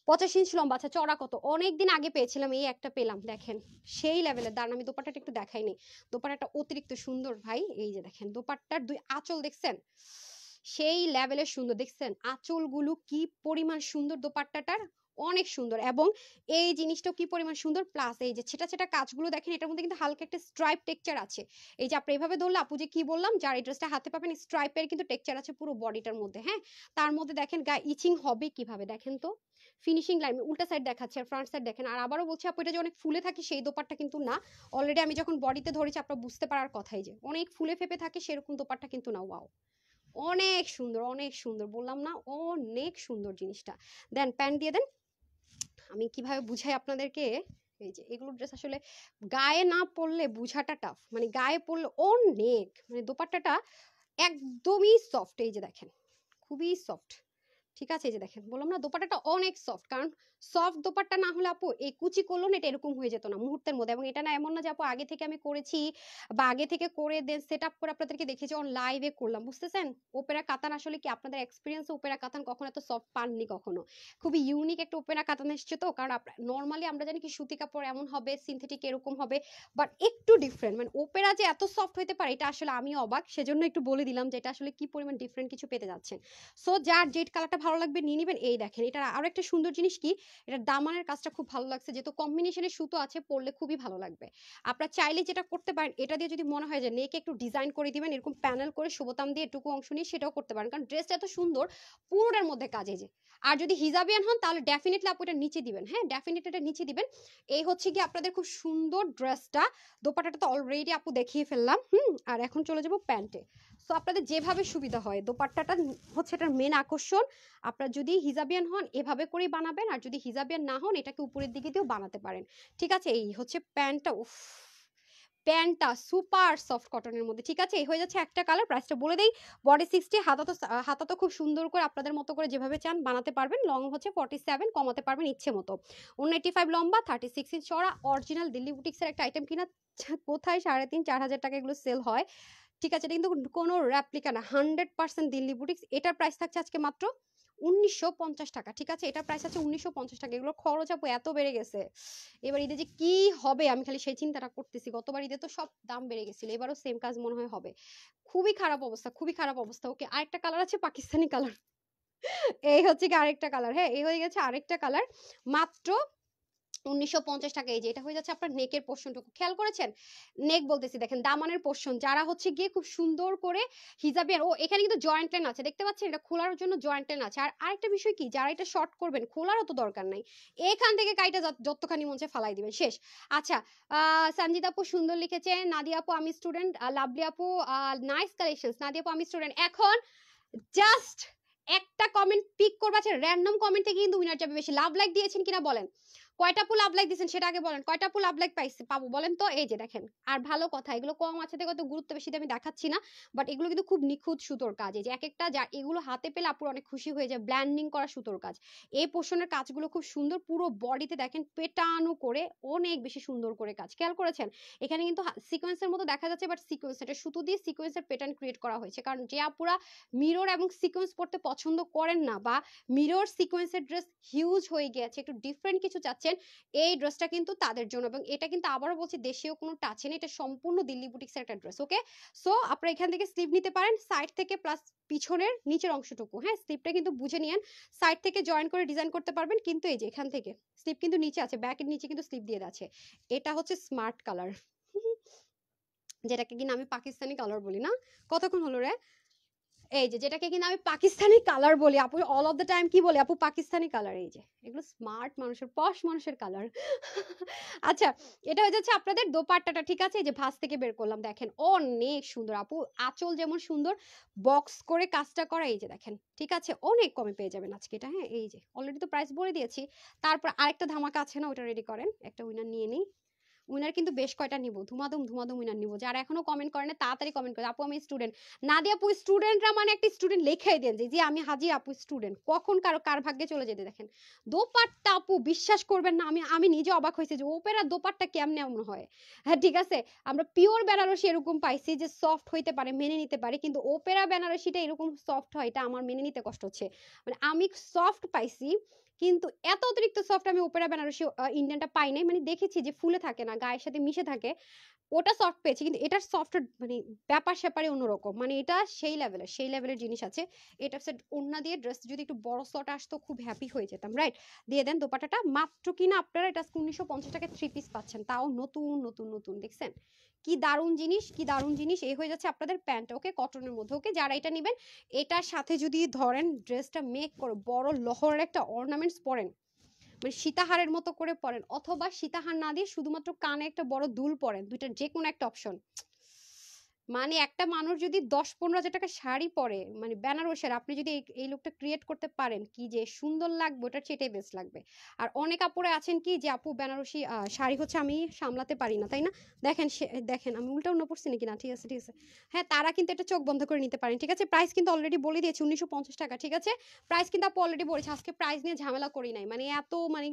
85 ইঞ্চ লম্বা, আচ্ছা চড়া কত, অনেকদিন আগে পেয়েছিলাম, এই একটা পেলাম, দেখেন সেই লেভেলের। দাঁড়ান আমি দোপাট্টাটা একটু দেখাইনি, দোপাট্টাটা অতিরিক্ত সুন্দর ভাই। এই যে দেখেন দোপাট্টার দুই আঁচল দেখছেন, সেই লেভেলের সুন্দর, দেখছেন আঁচলগুলো কি পরিমাণ সুন্দর দোপাট্টাটার, অনেক সুন্দর। এবং এই জিনিসটাও কি পরিমাণ সুন্দর, প্লাস এই যে ছেটা ছেটা কাজগুলো দেখেন, এটার মধ্যে কিন্তু হালকা একটা স্ট্রাইপ টেক্সচার আছে। এই যে আপনি এইভাবে ধরলে, আপু যে কি বললাম, যার এই ড্রেসটা হাতে পাবেন স্ট্রাইপের কিন্তু টেক্সচার আছে পুরো বডিটার মধ্যে, হ্যাঁ। তার মধ্যে দেখেন গায়ে ইচিং হবে কিভাবে, দেখেন তো ফিনিশিং লাইন, উল্টা সাইড দেখাচ্ছে আর ফ্রন্ট সাইড দেখেন। আর আবারও বলছি আপু, এটা যে অনেক ফুলে থাকে সেই দোপাট্টা কিন্তু না, অলরেডি আমি যখন বডিতে ধরেছি আপনারা বুঝতে পারার কথাই, যে অনেক ফুলে ফেপে থাকে সেরকম দোপাট্টা কিন্তু না, ওয়াও অনেক সুন্দর, অনেক সুন্দর, বললাম না অনেক সুন্দর জিনিসটা। দেন প্যান্ট দিয়ে দেন, আমি কিভাবে বুঝাই আপনাদেরকে। এই যে এগুলো ড্রেস আসলে গায়ে না পরলে বুঝাটা টাফ, মানে গায়ে পরলে অনেক, মানে দোপাট্টাটা একদমই সফট। এই যে দেখেন খুবই সফট, ঠিক আছে। এই যে দেখেন বললাম না দোপাট্টাটা অনেক সফট, কারণ সফট দোপাট্টা না হলে আপু এই কুচি করলো না, এটা এরকম হয়ে যেত না মুহূর্তের মধ্যে। এবং এটা না এমন না যে আপু আগে থেকে আমি করেছি বা আগে থেকে করে দেন সেট আপ করে আপনাদেরকে দেখেছি অন লাইভে করলাম, বুঝতেছেন। ওপেরা কাতান আসলে কি আপনাদের এক্সপিরিয়েন্স, ওপেরা কাতান কখনো এত সফট পাননি কখনো, খুবই ইউনিক একটা ওপেরা কাতান এসছে তো। কারণ নর্মালি আমরা জানি কি সুতি কাপড় এমন হবে, সিনথেটিক এরকম হবে, বাট একটু ডিফারেন্ট, মানে ওপেরা যে এত সফট হতে পারে এটা আসলে আমি অবাক, সেজন্য একটু বলে দিলাম যে এটা আসলে কি পরিমাণ ডিফারেন্ট কিছু পেতে যাচ্ছেন। সো যার জেড কালারটা ভালো লাগবে নিয়ে নিবেন। এই দেখেন এটা আরো একটা সুন্দর জিনিস কি, এটা দামানের কাজটা খুব ভালো লাগছে, যেহেতু কম্বিনেশনের সুতো আছে, পরলে খুবই ভালো লাগবে। আপনারা চাইলে যেটা করতে পারেন, এটা দিয়ে যদি মনে হয় যে নেকে একটু ডিজাইন করে দিবেন, এরকম প্যানেল করে সুবোতাম দিয়ে এটুকু অংশ নিয়ে সেটাও করতে পারেন, কারণ ড্রেসটা এত সুন্দর পুরোটার মধ্যে কাজ। এই যে, আর যদি হিজাবিয়ান হন তাহলে ডেফিনেটলি আপু এটা নিচে দিবেন, হ্যাঁ ডেফিনেটলি এটা নিচে দিবেন। এই হচ্ছে কি আপনাদের খুব সুন্দর ড্রেসটা। দোপাট্টাটা তো অলরেডি আপু দেখিয়ে ফেললাম। আর এখন চলে যাব প্যান্টে। সো আপনাদের যেভাবে সুবিধা হয়, দোপাট্টাটা হচ্ছে এটার মেন আকর্ষণ। আপনারা যদি হিজাবিয়ান হন এভাবে করেই বানাবেন, আর যদি হিজাবিয়ান না হন এটাকে উপরের দিকে দিয়েও বানাতে পারেন। ঠিক আছে, এই হচ্ছে প্যান্টটা। উফ, প্যান্টটা সুপার সফট কটনের মধ্যে। ঠিক আছে, এই হয়ে যাচ্ছে একটা কালার। প্রাইসটা বলে দেই, বডি 60, হাতা তো খুব সুন্দর করে আপনাদের মতো করে যেভাবে চান বানাতে পারবেন। লং হচ্ছে 47, কমাতে পারবেন ইচ্ছে মতো। 185 লম্বা, 36 ইঞ্চ চড়া, অরিজিনাল দিল্লি বুটিক্সের একটা আইটেম কিনা কোথায় 3,500-4,000 টাকা এগুলো সেল হয়। ঠিক আছে, এটা কিন্তু কোনো রেপ্লিকা না, 100% দিল্লি বুটিক্স। এটার প্রাইস থাকছে আজকে মাত্র 1950 টাকা। ঠিক আছে, এটার প্রাইস আছে 1950 টাকা। এগুলো খরচ আপু এত বেড়ে গেছে, এবার ঈদে যে কি হবে আমি খালি সেই চিন্তাটা করতেছি। গতবার ঈদে তো সব দাম বেড়ে গেছিল, এবারও সেম কাজ মনে হয় হবে। খুবই খারাপ অবস্থা, খুবই খারাপ অবস্থা। ওকে, আরেকটা কালার আছে পাকিস্তানি কালার। এই হচ্ছে কি আরেকটা কালার, হ্যাঁ এই হয়ে গেছে আরেকটা কালার, মাত্র 1950 টাকা। এই যে এটা হয়ে যাচ্ছে আপনার নেকের পোর্শনটুকু, খেয়াল করেছেন? নেক বলতেছি, দেখেন দামানের পোর্শন। যারা হচ্ছে গিয়ে খুব সুন্দর করে হিজাবি, আর ও এখানে কিন্তু জয়েন্ট লাইন আছে, দেখতে পাচ্ছেন? এটা খোলার জন্য জয়েন্ট লাইন আছে। আর আরেকটা বিষয় কি, যারা এটা শর্ট করবেন খোলারও তো দরকার নাই, এখান থেকে কাইটা যতখানি মন চায় ফালাই দিবেন, শেষ। আচ্ছা, সঞ্জিত আপু সুন্দর লিখেছে, নাদিয়া আপু আমি স্টুডেন্ট, লাভলি আপু নাইস কালেকশনস, নাদিয়া আপু আমি স্টুডেন্ট। এখন জাস্ট একটা কমেন্ট পিক করবা, আছে র্যান্ডম কমেন্ট থেকে কিন্তু উইনার যাবে। বেশি লাভ লাইক দিয়েছেন কিনা বলেন, কয়টা আপু লাভ লাইক দিয়েছেন সেটা আগে বলেন, কয়টা আপু লাভ লাইক পাইছে পাবো বলেন তো। এই যে দেখেন, আর ভালো কথা, এগুলো কম আছে দেখো তো গুরুত্ব বেশি দিয়ে আমি দেখাচ্ছি না, বাট এগুলো কিন্তু খুব নিখুঁত সুতোর কাজ। এই যে এক একটা যা এগুলো হাতে পেলে আপুর অনেক খুশি হয়ে যায়, ব্ল্যান্ডিং করা সুতোর কাজ। এই পোর্শনের কাজগুলো খুব সুন্দর, পুরো বডিতে দেখেন পেটানো করে অনেক বেশি সুন্দর করে কাজ, খেয়াল করেছেন? এখানে কিন্তু সিকোয়েন্সের মতো দেখা যাচ্ছে, বাট সিকোয়েন্স এটা সুতো দিয়ে সিকোয়েন্সের প্যাটার্ন ক্রিয়েট করা হয়েছে। কারণ যে আপুরা মিরর এবং সিকোয়েন্স পড়তে পছন্দ করেন না, বা মিরর সিকোয়েন্সের ড্রেস হিউজ হয়ে গিয়েছে, একটু ডিফারেন্ট কিছু চাচ্ছেন, এই ড্রেসটা কিন্তু তাদের জন্য। এবং এটা কিন্তু আবারও বলছি, দেশীয় কোনো টাচ নেই, এটা সম্পূর্ণ দিল্লি বুটিক্সের একটা ড্রেস। ওকে, সো আপনারা এখান থেকে স্লিভ নিতে পারেন, সাইড থেকে প্লাস পিছনের নিচের অংশটুকু, হ্যাঁ স্লিভটা কিন্তু বুঝে নিয়েন, সাইড থেকে জয়েন করে ডিজাইন করতে পারবেন। কিন্তু এই যে এখান থেকে স্লিভ কিন্তু নিচে আছে, ব্যাকের নিচে কিন্তু স্লিভ দিয়ে আছে। এটা হচ্ছে স্মার্ট কালার, যেটাকে কিনা আমি পাকিস্তানি কালার বলি না। কতক্ষণ হলো রে? এই যে যেটাকে কিনা আমি পাকিস্তানি কালার বলি, আপু অল অফ দ্য টাইম কি বলি আপু, পাকিস্তানি কালার। এই যে এগুলো স্মার্ট মানুষের, পশ মানুষের কালার। আচ্ছা, এটা হয়ে যাচ্ছে আপনাদের দোপাট্টাটা। ঠিক আছে, এই যে ভাঁজ থেকে বের করলাম, দেখেন অনেক সুন্দর আপু, আঁচল যেমন সুন্দর, বক্স করে কাজটা করা। এই যে দেখেন, ঠিক আছে, অনেক কমে পেয়ে যাবেন আজকে এটা। হ্যাঁ, এই যে অলরেডি তো প্রাইস বলে দিয়েছি। তারপর আরেকটা ধামাকা আছে না, ওটা রেডি করেন, একটা উইনার নিয়ে নেই। উইনার কিন্তু বেশ কয়টা নিব, ধুমাধুম ধুমাধুম উইনার নিব। যারা এখনো কমেন্ট করে না তাড়াতাড়ি কমেন্ট করে, আপু আমি স্টুডেন্ট। নাদিয়া আপু স্টুডেন্টরা মানে একটা স্টুডেন্ট লেখাই দেন, যে আমি হাজি আপু স্টুডেন্ট, কখন কারো কার ভাগ্যে চলে যেতে দেখেন। দোপাট্টা আপু বিশ্বাস করবেন না, আমি নিজে অবাক হয়েছি যে ওপেরা দোপাট্টা কেমনে এমন হয়। হ্যাঁ ঠিক আছে, আমরা পিওর বেনারসি এরকম পাইছি যে সফট হইতে পারে, মেনে নিতে পারে, কিন্তু ওপেরা বেনারসিটা এরকম সফট হয় এটা আমার মেনে নিতে কষ্ট হচ্ছে। মানে আমি সফট পাইছি, কিন্তু এত অতিরিক্ত সফট আমি ওপেরা বেনারসি ইন্ডিয়ানটা পাই নাই। মানে দেখেছি যে ফুলে থাকে না, গায়ের সাথে মিশে থাকে, ওটা সফট পেয়েছি, কিন্তু এটার সফট মানে ব্যাপার স্যাপারে অন্যরকম। মানে এটা সেই লেভেলের জিনিস আছে। এটা সেট ওড়না দিয়ে ড্রেস যদি একটু বড় শট আসতো খুব হ্যাপি হয়ে যেতাম, রাইট? দিয়ে দেন দোপাট্টাটা, মাত্র কিনা আপনারা এটা 1950 টাকায় 3 পিস পাচ্ছেন, তাও নতুন নতুন নতুন। দেখছেন কি দারুণ জিনিস, কি দারুণ জিনিস। এই হয়ে যাচ্ছে আপনাদের প্যান্ট, ওকে কটনের মধ্যে। ওকে, যারা এটা নেবেন, এটার সাথে যদি ধরেন ড্রেসটা মেক করে বড় লহরের একটা অর্নামেন্টস পরেন, মানে সীতাহারের মতো করে পরেন, অথবা সীতাহার না দিয়ে শুধুমাত্র কানে একটা বড় দুল পরেন, দুইটার যে কোনো একটা অপশন। মানে একটা মানুষ যদি 10-15 হাজার টাকা শাড়ি পরে, মানে বেনারসের, আপনি যদি এই লুকটা ক্রিয়েট করতে পারেন, কি যে সুন্দর লাগবে, ওটার চেয়ে বেস্ট লাগবে। আর অনেক আপুরে আছেন কি যে আপু বেনারসি শাড়ি হচ্ছে আমি সামলাতে পারি না, তাই না? দেখেন দেখেন আমি উল্টা উল্টা পড়ছি নাকি, না ঠিক আছে ঠিক আছে, হ্যাঁ তারা কিন্তু এটা চোখ বন্ধ করে নিতে পারেন। ঠিক আছে, প্রাইস কিন্তু অলরেডি বলে দিয়েছি 1950 টাকা। ঠিক আছে, প্রাইস কিন্তু আপু অলরেডি বলেছে, আজকে প্রাইস নিয়ে ঝামেলা করি নাই, মানে এত মানে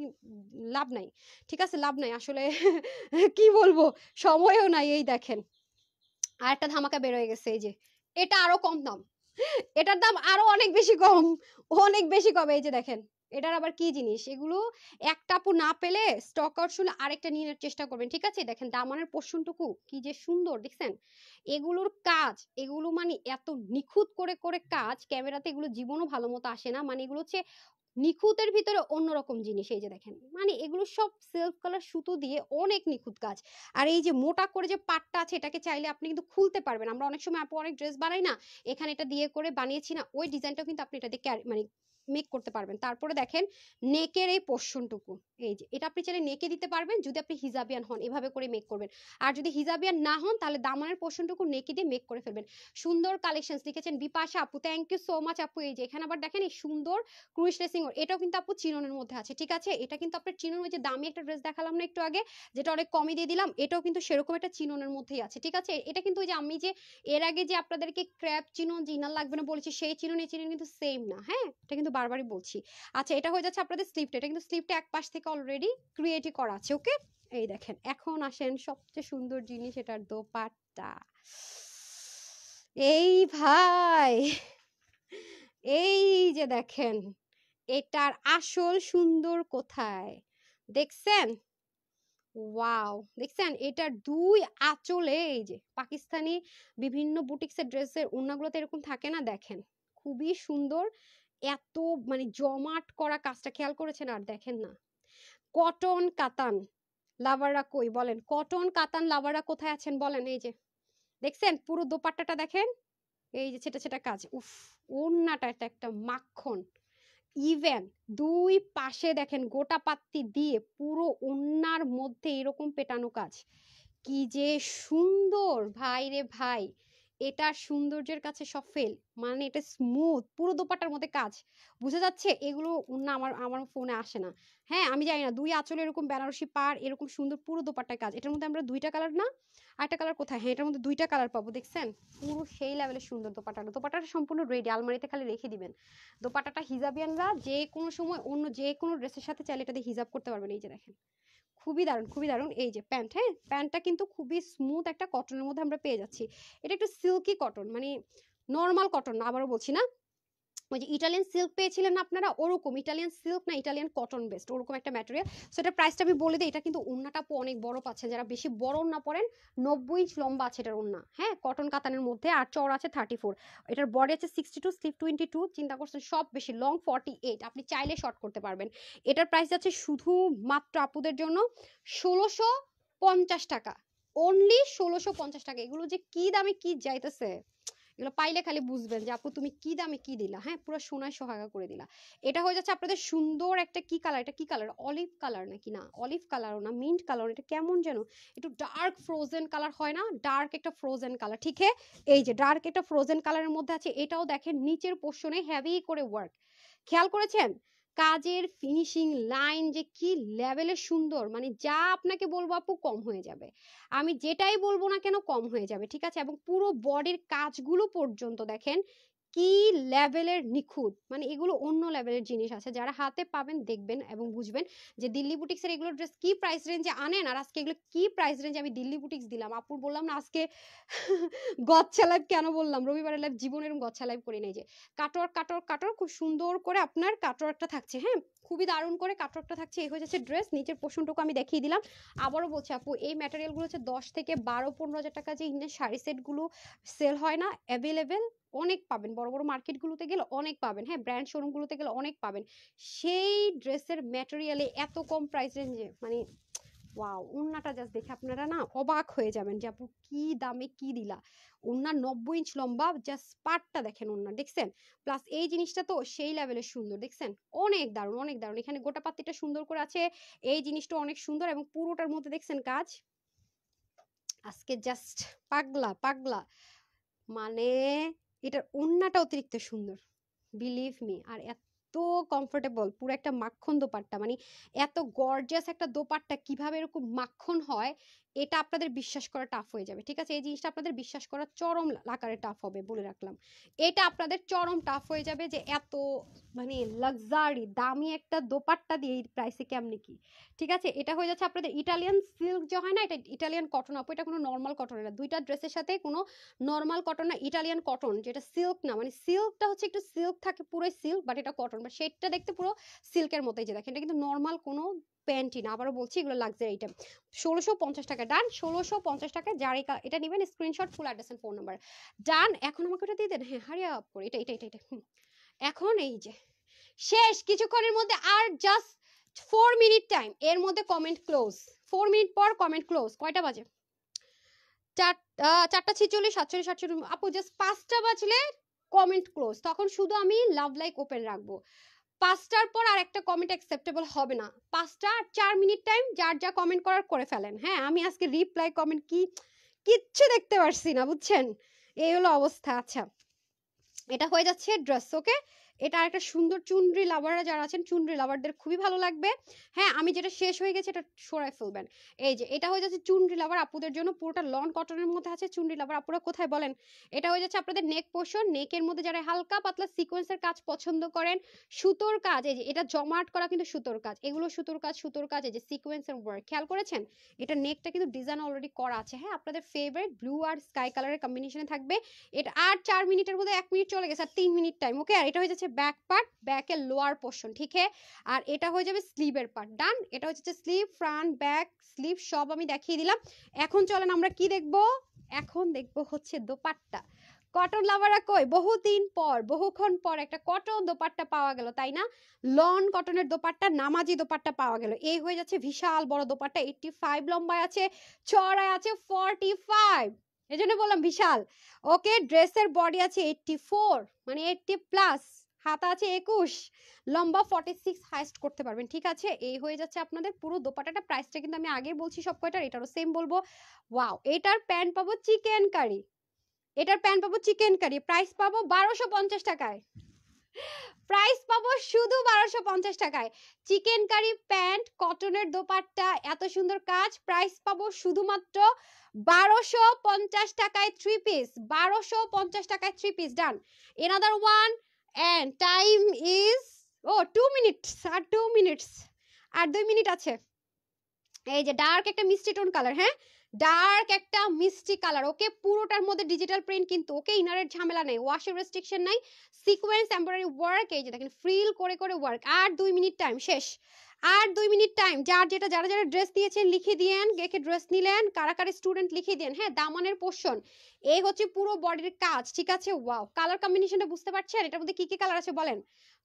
লাভ নাই। ঠিক আছে, লাভ নাই আসলে। কি বলবো, সময়ও নাই। এই দেখেন আর একটা ধামাকা বের হয়ে গেছে, এই যে এটা আরো কম দাম, এটার দাম আরো অনেক বেশি কম, অনেক বেশি কম। এই যে দেখেন, এটার আবার কি জিনিস এগুলো, একটা আপু না পেলে স্টক আউট হলে আরেকটা নিয়ে নেওয়ার চেষ্টা করবেন, ঠিক আছে? দেখেন দামানের পোর্শনটুকু কি যে সুন্দর, দেখছেন? এগুলোর কাজ, এগুলো মানে এত নিখুঁত করে করে কাজ, ক্যামেরাতে এগুলো জীবনও ভালো মতো আসে না, মানে এগুলো হচ্ছে নিখুঁতের ভিতরে অন্যরকম জিনিস। এই যে দেখেন, মানে এগুলো সব সেলফ কালার সুতো দিয়ে অনেক নিখুঁত কাজ। আর এই যে মোটা করে যে পাটটা আছে, এটাকে চাইলে আপনি কিন্তু খুলতে পারবেন। আমরা অনেক সময় আপু অনেক ড্রেস বানাই না, এখানে এটা দিয়ে করে বানিয়েছি না, ওই ডিজাইনটাও কিন্তু আপনি এটা দিয়ে মানে মেক করতে পারবেন। তারপরে দেখেন নেকের এই পোর্শনটুকু, এই যে এটা আপনি চাইলে নেকে দিতে পারবেন যদি আপনি হিজাবিয়ান হন, এভাবে করে মেক করবেন। আর যদি হিজাবিয়ান না হন তাহলে দামানের পোর্শনটুকু নেকে দিয়ে মেক করে ফেলবেন। সুন্দর কালেকশন লিখেছেন বিপাশা আপু, থ্যাংক ইউ সো মাচ আপু। এই যে এখানে আবার দেখেন এই সুন্দর ক্রুশ লেসিং, এটাও কিন্তু আপু চিননের মধ্যে আছে, ঠিক আছে? এটা কিন্তু আপনার চিনন, ওই যে দামি একটা ড্রেস দেখালাম না একটু আগে, যেটা অনেক কমে দিয়ে দিলাম, এটাও কিন্তু সেরকম একটা চিননের মধ্যেই আছে, ঠিক আছে? এটা কিন্তু ওই যে আমি যে এর আগে যে আপনাদেরকে ক্র্যাপ চিনন জিনাল লাগবে না বলেছি, সেই চিনন এই চিনন কিন্তু সেম না, হ্যাঁ, এটা কিন্তু বারবারই বলছি। আচ্ছা, এটা হয়ে যাচ্ছে আপনাদের স্লিপটা, এটা কিন্তু স্লিপটা এক পাশ থেকে অলরেডি ক্রিয়েটই করা আছে, ওকে? এই দেখেন, এখন আসেন সবচেয়ে সুন্দর জিনিস, এটার দোপাট্টা। এই ভাই, এই যে দেখেন, এটার আসল সুন্দর কোথায় দেখছেন? ওয়াও, দেখছেন? এটার দুই আঁচলে এই যে পাকিস্তানি বিভিন্ন বুটিক্সের ড্রেসের ওড়নাগুলোতে এরকম থাকে না, দেখেন খুবই সুন্দর। এত মানে জমাট করা কাজটা খেয়াল করেছেন? আর দেখেন না, কটন কাতান লাভাররা কই বলেন, কটন কাতান লাভাররা কোথায় আছেন বলেন? এই যে দেখছেন পুরো দোপাট্টাটা দেখেন, এই যে ছেটা ছেটা কাজ, উফ, ওড়নাটা এটা একটা মাখন। ইভেন দুই পাশে দেখেন গোটা পাত্তি দিয়ে পুরো ওন্নার মধ্যে এরকম পেটানো কাজ, কি যে সুন্দর ভাই রে ভাই। এটা সৌন্দর্যের কাছে সব ফেল, মানে এটা স্মুথ পুরো দোপাট্টার মধ্যে কাজ, বুঝা যাচ্ছে? এগুলো না আমার আমার ফোনে আসে না। হ্যাঁ, আমি জানি না, দুই আঁচলে এরকম বেনারসি পাড় এরকম সুন্দর পুরো দোপাট্টার কাজ, এটার মধ্যে আমরা দুইটা কালার না আরেকটা কালার কোথায়, হ্যাঁ এটার মধ্যে দুইটা কালার পাবো, দেখছেন? পুরো সেই লেভেলের সুন্দর দোপাট্টাটা, দোপাট্টাটা সম্পূর্ণ রেডি, আলমারিতে খালি রেখে দিবেন। দোপাট্টাটা হিজাবিয়ানরা যে কোনো সময় অন্য যে কোনো ড্রেসের সাথে চাইলে এটা দিয়ে হিজাব করতে পারবেন। এই যে দেখেন, খুবই দারুণ, খুবই দারুণ। এই যে প্যান্ট, হ্যাঁ প্যান্টটা কিন্তু খুবই স্মুথ একটা কটনের মধ্যে আমরা পেয়ে যাচ্ছি। এটা একটু সিল্কি কটন, মানে নর্মাল কটন না, আবারও বলছি না, ওই যে ইটালিয়ান সিল্ক পেয়েছিলেন না আপনারা, ওরকম ইটালিয়ান সিল্ক না, ইটালিয়ান কটন বেস্ট ওরকম একটা ম্যাটেরিয়াল। সো এটার প্রাইসটা আমি বলে দিই, এটা কিন্তু ওন্নাটা অনেক বড় পাচ্ছেন, যারা বেশি বড় ওন্না পরেন 90 ইঞ্চ লম্বা আছে এটার ওন্না, হ্যাঁ কটন কাতানের মধ্যে, আর চওড়া আছে 34, এটার বডি আছে 62, স্লিভ 22, চিন্তা করছেন সব বেশি লং 48, আপনি চাইলে শর্ট করতে পারবেন। এটার প্রাইস যাচ্ছে শুধু মাত্র আপুদের জন্য 1650 টাকা, অনলি 1650 টাকা। এগুলো যে কি দামে কি যাইতেছে, এগুলো পাইলে খালি বুঝবেন যে আপু তুমি কি দামে কি দিলা, হ্যাঁ পুরো সোনায় সোহাগা করে দিলা। এটা হয়ে যাচ্ছে আপনাদের সুন্দর একটা কি কালার, এটা কি কালার, অলিভ কালার নাকি, না অলিভ কালারও না, মিন্ট কালার, এটা কেমন যেন একটু ডার্ক ফ্রোজেন কালার হয় না, ডার্ক একটা ফ্রোজেন কালার, ঠিক আছে? এই যে ডার্ক একটা ফ্রোজেন কালারের মধ্যে আছে, এটাও দেখেন নিচের পোর্শনে হেভি করে ওয়ার্ক, খেয়াল করেছেন? কাজের ফিনিশিং লাইন যে কি লেভেলের সুন্দর, মানে যা আপনাকে বলবো আপু কম হয়ে যাবে, আমি যেটাই বলবো না কেন কম হয়ে যাবে, ঠিক আছে? এবং পুরো বডির কাজগুলো পর্যন্ত দেখেন কি লেভেলের নিখুঁত, মানে এগুলো অন্য লেভেলের জিনিস আছে, যারা হাতে পাবেন দেখবেন এবং বুঝবেন যে দিল্লি বুটিক্সের এগুলো ড্রেস কি প্রাইস রেঞ্জে আনেন, আর আজকে এগুলো কি প্রাইস রেঞ্জে আমি দিল্লি বুটিক্স দিলাম। আপুর বললাম না আজকে গচ্ছা লাইভ কেন বললাম, রবিবারের লাইভ জীবনের গচ্ছা লাইভ করে নেই, যে কাটওয়ার্ক কাটওয়ার্ক কাটওয়ার্ক খুব সুন্দর করে আপনার কাটওয়ার্কটা থাকছে, হ্যাঁ খুবই দারুণ করে কাটওয়ার্কটা থাকছে। এই হয়ে যাচ্ছে ড্রেস, নিচের পোর্শনটুকু আমি দেখিয়ে দিলাম। আবারও বলছি আপু, এই ম্যাটেরিয়ালগুলো হচ্ছে 10 থেকে 12-15 হাজার টাকা যে ইন্ডিয়ান শাড়ি সেটগুলো সেল হয় না, অ্যাভেলেবেল অনেক পাবেন, বড় বড় মার্কেটগুলোতে গেলে অনেক পাবেন, হ্যাঁ ব্র্যান্ড শোরুমগুলোতে গেলে অনেক পাবেন। সেই ড্রেসের ম্যাটেরিয়ালে এত কম প্রাইস রেঞ্জে, মানে ওয়াও, ওন্নাটা জাস্ট দেখে আপনারা না অবাক হয়ে যাবেন যে আপু কি দামে কি দিলা। ওন্না 90 ইঞ্চ লম্বা, জাস্ট পাটটা দেখেন ওন্না, দেখছেন? প্লাস এই জিনিসটা তো সেই লেভেলের সুন্দর, দেখছেন? অনেক দারুণ, অনেক দারুণ, এখানে গোটা পাত্তিটা সুন্দর করে আছে, এই জিনিসটা অনেক সুন্দর, এবং পুরোটার মধ্যে দেখছেন কাজ, আজকে জাস্ট পাগলা পাগলা, মানে এটার ওন্নাটা অতিরিক্ত সুন্দর, বিলিভ মি, আর এত কমফোর্টেবল, পুরো একটা মাখন দোপাট্টা, মানে এত গর্জিয়াস একটা দোপাট্টা কিভাবে এরকম মাখন হয়, এটা আপনাদের বিশ্বাস করা টাফ হয়ে যাবে, ঠিক আছে? এই জিনিসটা আপনাদের বিশ্বাস করা চরম আকারে টাফ হবে, বলে রাখলাম। এটা আপনাদের চরম টাফ হয়ে যাবে যে এত মানে লাক্সারি দামি একটা দোপাট্টা দিয়ে এই প্রাইসে কেমনে কি, ঠিক আছে? এটা হয়ে যাচ্ছে আপনাদের ইটালিয়ান সিল্ক যে হয় না, এটা ইটালিয়ান কটন আপু, এটা কোনো নর্মাল কটন না, দুইটা ড্রেসের সাথে কোনো নর্মাল কটন না, ইটালিয়ান কটন, যেটা সিল্ক না, মানে সিল্কটা হচ্ছে একটু সিল্ক থাকে, পুরোই সিল্ক, বাট এটা কটন, বাট শেডটা দেখতে পুরো সিল্কের মতোই, যে দেখেন এটা কিন্তু নর্মাল কোনো প্যান্টই না, আবারও বলছি এগুলো লাক্সারি আইটেম। 1650 টাকা ডান, 1650 টাকা, যার এটা নেবেন screenshot, full address and phone number done. এখন আমাকে ওটা দিয়ে দেন, হ্যাঁ হারি আপ করে, এটা এটা এটা এটা এখন এই যে শেষ কিছুক্ষণের মধ্যে, আর জাস্ট 4 মিনিট টাইম, এর মধ্যে কমেন্ট ক্লোজ, 4 মিনিট পর কমেন্ট ক্লোজ। কয়টা বাজে? 4:46, 47, 48 আপু, জাস্ট 5টা বাজলে কমেন্ট ক্লোজ, তখন শুধু আমি লাভ লাইক ওপেন রাখবো। 5টার পর আর একটা কমেন্ট অ্যাকসেপ্টেবল হবে না। 5টা আর 4 মিনিট টাইম, যার যা কমেন্ট করার করে ফেলেন। হ্যাঁ, আমি আজকে রিপ্লাই কমেন্ট কিচ্ছু দেখতে পারছি না, বুঝছেন? এই হলো অবস্থা। আচ্ছা, এটা হয়ে যাচ্ছে ড্রেস। ওকে, এটা একটা সুন্দর চুনরি লাভাররা যারা আছেন, চুনরি লাভারদের খুবই ভালো লাগবে। হ্যাঁ, আমি যেটা শেষ হয়ে গেছে এটা সরাই ফেলবেন। এই যে এটা হয়ে যাচ্ছে চুনরি লাভার আপুদের জন্য, পুরোটা লন কটনের মধ্যে আছে। চুনরি লাভার আপুরা কোথায় বলেন? এটা হয়ে যাচ্ছে আপনাদের নেক পোর্শন, নেকের মধ্যে যারা হালকা পাতলা সিকোয়েন্সের কাজ পছন্দ করেন, সুতোর কাজ, এই যে এটা জমাট করা কিন্তু সুতোর কাজ, এগুলো সুতোর কাজ, সুতোর কাজ, এই যে সিকোয়েন্সের ওয়ার্ক, খেয়াল করেছেন? এটা নেকটা কিন্তু ডিজাইন অলরেডি করা আছে। হ্যাঁ, আপনাদের ফেভারিট ব্লু আর স্কাই কালারের কম্বিনেশনে থাকবে এটা। আর 4 মিনিটের মধ্যে 1 মিনিট চলে গেছে, আর 3 মিনিট টাইম। ওকে, আর এটা হয়ে যাচ্ছে ব্যাক পার্ট, ব্যাকের লোয়ার পোর্শন, ঠিক আছে? আর এটা হয়ে যাবে স্লিভের পার্ট ডান। এটা হচ্ছে স্লিভ, ফ্রন্ট, ব্যাক, স্লিভ সব আমি দেখিয়ে দিলাম। এখন চলেন আমরা কি দেখবো? এখন দেখবো হচ্ছে দোপাট্টা। কটন লাভাররা কই, বহুদিন পর, বহুক্ষণ পর একটা কটন দোপাট্টা পাওয়া গেল, তাই না? লন কটনের দোপাট্টা, নামাজি দোপাট্টা পাওয়া গেল। এই হয়ে যাচ্ছে বিশাল বড় দোপাট্টা, 85 লম্বায় আছে, চড়ায় আছে 45, এই জন্য বললাম বিশাল। ওকে, ড্রেসের বডি আছে 84, মানে 80 প্লাস, হাতা আছে 21, লম্বা 46 হাইস্ট করতে পারবেন, ঠিক আছে? এই হয়ে যাচ্ছে আপনাদের পুরো দোপাট্টাটা। প্রাইসটা কিন্তু আমি আগে বলছি সব কয়টার, এটারও সেম বলবো। ওয়াও, এটার প্যান্ট পাবো চিকেন কারি, এটার প্যান্ট পাবো চিকেন কারি, প্রাইস পাবো 1250 টাকায়, প্রাইস পাবো শুধু 1250 টাকায়। চিকেন কারি প্যান্ট, কটনের দোপাট্টা, এত সুন্দর কাজ, প্রাইস পাবো শুধুমাত্র 1250 টাকায় 3 পিস, 1250 টাকায় 3 piece done. Another one, and time is 2 minutes, আর 2 মিনিটস, আর 2 মিনিট আছে। এই যে ডার্ক একটা মিষ্টি টোন কালার, হ্যাঁ ডার্ক একটা মিষ্টি কালার। ওকে, পুরোটার মধ্যে ডিজিটাল প্রিন্ট কিন্তু। ওকে, ইনারের ঝামেলা নাই, ওয়াশের রেস্ট্রিকশন নাই, সিকোয়েন্স এমব্রয়ডারি ওয়ার্ক, এই যে দেখেন ফ্রিল করে করে ওয়ার্ক। আর 2 মিনিট টাইম শেষ, আর 2 মিনিট টাইম। যার যেটা, যারা যারা ড্রেস দিয়েছেন লিখে দিয়েন, কে ড্রেস নিলেন, কারা কারা স্টুডেন্ট লিখে দেন। হ্যাঁ, দামানের পোর্শন, এই হচ্ছে পুরো বডির কাজ, ঠিক আছে? ওয়াও, কালার কম্বিনেশনটা বুঝতে পারছেন? এটার মধ্যে কি কি কালার আছে বলেন?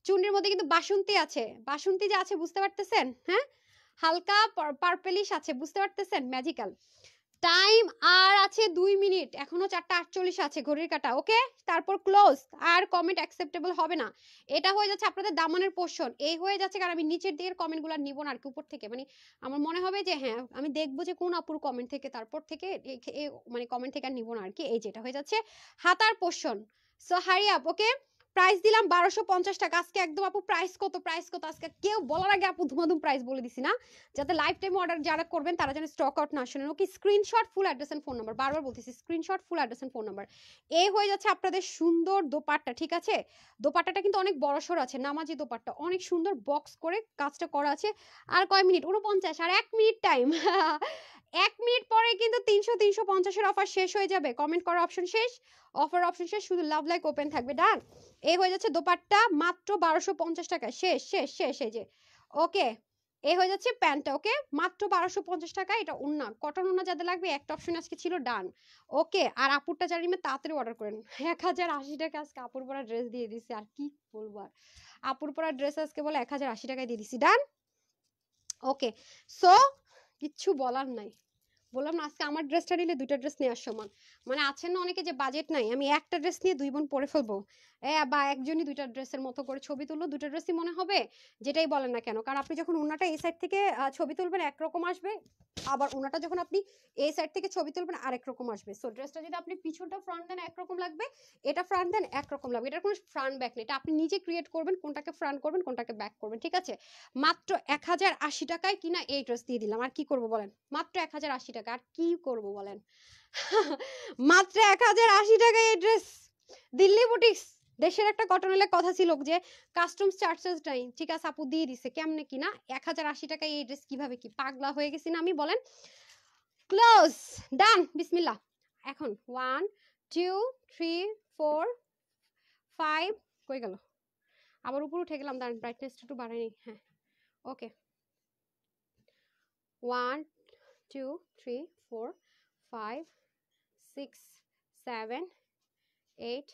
চুন্ডির মধ্যে কিন্তু বাসন্তী আছে, বাসন্তী যে আছে বুঝতে পারতেছেন? হ্যাঁ, হালকা পার্পলিশ আছে, বুঝতে পারতেছেন? ম্যাজিক্যাল। টাইম আর আছে 2 মিনিট, এখনো 4:48 আছে ঘড়ির কাঁটা। ওকে, তারপর ক্লোজ, আর কমেন্ট অ্যাকসেপ্টেবল হবে না। এটা হয়ে যাচ্ছে আপনাদের দামানের পোর্শন, এই হয়ে যাচ্ছে। কারণ আমি নিচের দিকের কমেন্টগুলো নিব না আর কি, উপর থেকে, মানে আমার মনে হবে যে হ্যাঁ আমি দেখবো যে কোন আপুর কমেন্ট থেকে, তারপর থেকে মানে কমেন্ট থেকে আর নিব না আর কি। এই যেটা হয়ে যাচ্ছে হাতার portion. So hurry up. Okay, price দিলাম 1250 টাকা আজকে একদম। আপু প্রাইস কত, প্রাইস কত? আজকে কেউ বলার আগে আপু ধুমাধুম প্রাইস বলে দিছি না, যাতে লাইফ টাইম অর্ডার যারা করবেন তারা যেন স্টক আউট না শুনেন। Okay, screenshot, full address and phone number, বারবার বলতেছি screenshot, full address and phone number. এই হয়ে যাচ্ছে আপনাদের সুন্দর দোপাট্টা, ঠিক আছে? দোপাট্টাটা কিন্তু অনেক বড়সড় আছে, নামাজি দোপাট্টা, অনেক সুন্দর বক্স করে কাজটা করা আছে। আর কয় মিনিট? 49, আর 1 মিনিট টাইম। 1 মিনিট পরে কিন্তু 300 350 এর অফার শেষ হয়ে যাবে। কমেন্ট করার অপশন শেষ, অফার অপশন শেষ, শুধু লাভ লাইক ওপেন থাকবে ডান। এই হয়ে যাচ্ছে দোপাট্টা মাত্র 1250 টাকায়, শেষ শেষ শেষ। এই যে ওকে, এই হয়ে যাচ্ছে প্যান্টটা। ওকে, মাত্র 1250 টাকা। এটা উন্না, কটন উন্না যাদের লাগবে একটা অপশন আজকে ছিল ডান। ওকে, আর আপুরটা জানি তাড়াতাড়ি অর্ডার করেন। 1080 টাকা আজকে আপুর পরা ড্রেস দিয়ে দিছি, আর কি বলবো আর। আপুর পরা ড্রেস আজকে বলে 1080 টাকায় দিয়ে দিছি ডান। ওকে, সো কিচ্ছু বলার নাই, বললাম না আজকে আমার ড্রেসটা নিলে দুইটা ড্রেস নেওয়ার সমান। মানে আছেন না অনেকে যে বাজেট নাই, আমি একটা ড্রেস নিয়ে 2 বোন পরে ফেলবো, বা একজনই দুইটা ড্রেসের মতো করে ছবি তুললো, দুটো ড্রেসই মনে হবে, যেটাই বলেন না কেন। কারণ আপনি যখন উন্নাটা এই সাইড থেকে ছবি তুলবেন একরকম আসবে, আবার উন্নাটা যখন আপনি এই সাইড থেকে ছবি তুলবেন আরেক রকম আসবে। সো ড্রেসটা যদি আপনি পিছনটা ফ্রন্ট দেন একরকম লাগবে, এটা ফ্রন্ট দেন একরকম লাগবে। এটার কোনো ফ্রন্ট ব্যাক নেই, এটা আপনি নিজে ক্রিয়েট করবেন কোনটাকে ফ্রন্ট করবেন কোনটাকে ব্যাক করবেন, ঠিক আছে? মাত্র 1080 টাকায় কিনা এই ড্রেস দিয়ে দিলাম, আর কি করবো বলেন? মাত্র 1080 টাকা। টাকা, আর কি করব বলেন। মাত্র 1080 টাকায় এই ড্রেস, দিল্লি বুটিক্স। দেশের একটা কটনের কথা ছিল যে কাস্টমস চার্জেস নাই, ঠিক আছে আপু দিয়ে দিছে, কেমনে কি না 1080 টাকায় এই ড্রেস, কিভাবে কি পাগলা হয়ে গেছি না আমি বলেন। ক্লোজ, ডান, বিসমিল্লাহ। এখন 1 2 3 4 5, কই গেল, আবার উপর উঠে গেলাম, দাঁড়ান ব্রাইটনেসটা একটু বাড়াই নি। হ্যাঁ ওকে, 1 2 3 4 5 6 7 8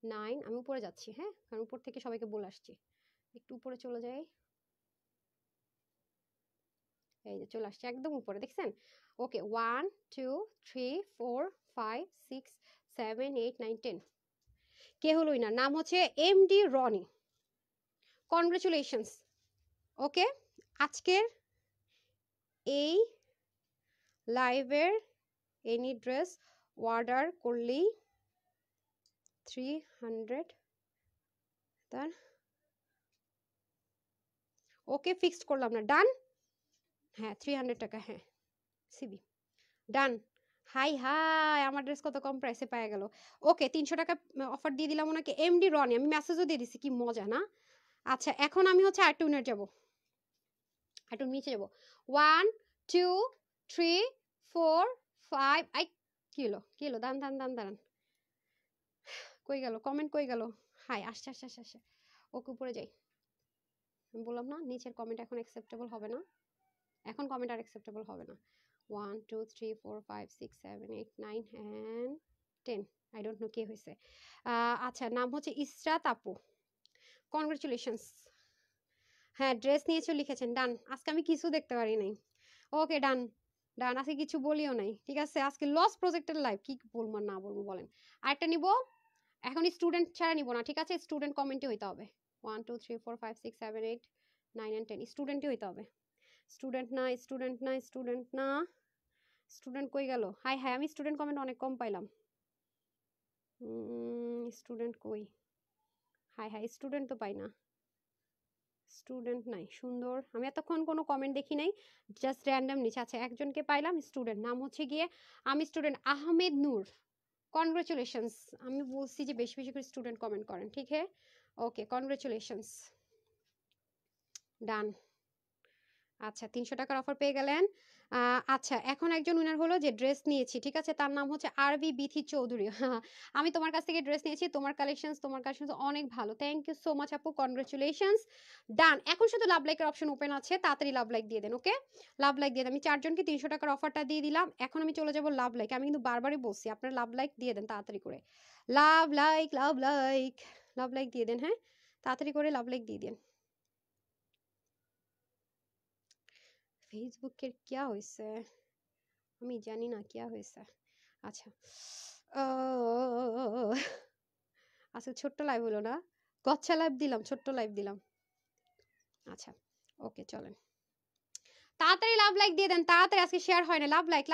9, আমি উপরে যাচ্ছি, হ্যাঁ কারণ উপর থেকে সবাইকে বলে আসছি, একটু উপরে চলে যাই। এই যে চলে আসছে একদম উপরে, দেখছেন। ওকে 1 2 3 4 5 6 7 8 9 10। কে হলো না, নাম হচ্ছে এমডি রনি, কনগ্রেচুলেশনস। ওকে, আজকের এই লাইভের এনি ড্রেস অর্ডার করলেই 300, তার ওকে ফিক্সড করলাম না, ডান। হ্যাঁ 300 টাকা, হ্যাঁ সিবি, ডান। হাই হাই, আমার ড্রেস কত কম প্রাইসে পাওয়া গেল। ওকে 300 টাকা অফার দিয়ে দিলাম ওনাকে, এমডি রনি, আমি মেসেজও দিয়ে দিছি, কি মজা না। আচ্ছা এখন আমি হচ্ছে আরেকটু উইনার যাবো, একটু নিচে যাবো। 1 2 3 4 5, আই কি হলো কি হলো, দাঁড়ান দাঁড়ান দাঁড়ান দাঁড়ান, কই গেল কমেন্ট, কই গেল। হাই আসছে আসছে আসছে আসছে, ওকে উপরে যাই। আমি বললাম না নিচের কমেন্ট এখন অ্যাকসেপ্টেবল হবে না, এখন কমেন্ট আর অ্যাকসেপ্টেবল হবে না। 1 2 3 4 5 6 7 8 9 and 10, আই ডোন্ট নো কে হয়েছে। আচ্ছা নাম হচ্ছে ইসরাত আপু, কনগ্রেচুলেশনস। হ্যাঁ ড্রেস নিয়েছো লিখেছেন, ডান। আজকে আমি কিছু দেখতে পারি নাই, ওকে ডান ডান, আজকে কিছু বলিও নাই, ঠিক আছে। আজকে লস প্রজেক্টের লাইভ, কি বলবো না বলবো বলেন। আরেকটা নিব, এখন স্টুডেন্ট ছাড়া নিব না, ঠিক আছে, স্টুডেন্ট কমেন্টে হইতে হবে। 1 2 3 4 5 6 7 8 9 and 10, স্টুডেন্টই হইতে হবে। স্টুডেন্ট না স্টুডেন্ট না স্টুডেন্ট না, স্টুডেন্ট কই গেল, হাই হাই আমি স্টুডেন্ট কমেন্ট অনেক কম পাইলাম। স্টুডেন্ট কই, হাই হাই স্টুডেন্ট তো পাই না, স্টুডেন্ট নাই, সুন্দর। আমি এতক্ষণ কোনো কমেন্ট দেখি নাই, জাস্ট র্যান্ডম নিচে। আচ্ছা একজনকে পাইলাম, স্টুডেন্ট, নাম হচ্ছে গিয়ে আমি স্টুডেন্ট আহমেদ নূর, কনগ্রেচুলেশনস। আমি বলছি যে বেশি বেশি করে স্টুডেন্ট কমেন্ট করেন, ঠিক হ্যাঁ। ওকে কনগ্রেচুলেশনস, ডান। আচ্ছা 300 টাকার অফার পেয়ে গেলেন। আচ্ছা এখন একজন উইনার হলো যে ড্রেস নিয়েছি, ঠিক আছে, তার নাম হচ্ছে আরবি বিথি চৌধুরী। আমি তোমার কাছ থেকে ড্রেস নিয়েছি, তোমার কালেকশন অনেক ভালো, থ্যাংক ইউ সো মাচ আপু, কনগ্রেচুলেশনস, ডান। এখন শুধু লাভ লাইকের অপশন ওপেন আছে, তাড়াতাড়ি লাভ লাইক দিয়ে দেন। ওকে লাভ লাইক দিয়ে দেন, আমি 4 জনকে 300 টাকার অফারটা দিয়ে দিলাম। এখন আমি চলে যাব লাভ লাইক, আমি কিন্তু বারবারই বলছি আপনারা লাভ লাইক দিয়ে দেন তাড়াতাড়ি করে, love like love like love like দিয়ে দেন, হ্যাঁ তাড়াতাড়ি করে লাভ লাইক দিয়ে দেন। ফেসবুকের কি হয়েছে আমি জানি না, কি হয়েছে। আচ্ছা আচ্ছা ছোট্ট লাইভ হলো না, গচ্ছা লাইভ দিলাম, ছোট্ট লাইভ দিলাম। আচ্ছা ওকে চলেন, তাড়াতাড়ি লাভ লাইক দিয়ে দেন, তাড়াতাড়ি, আজকে শেয়ার হয় না। লাভ লাইক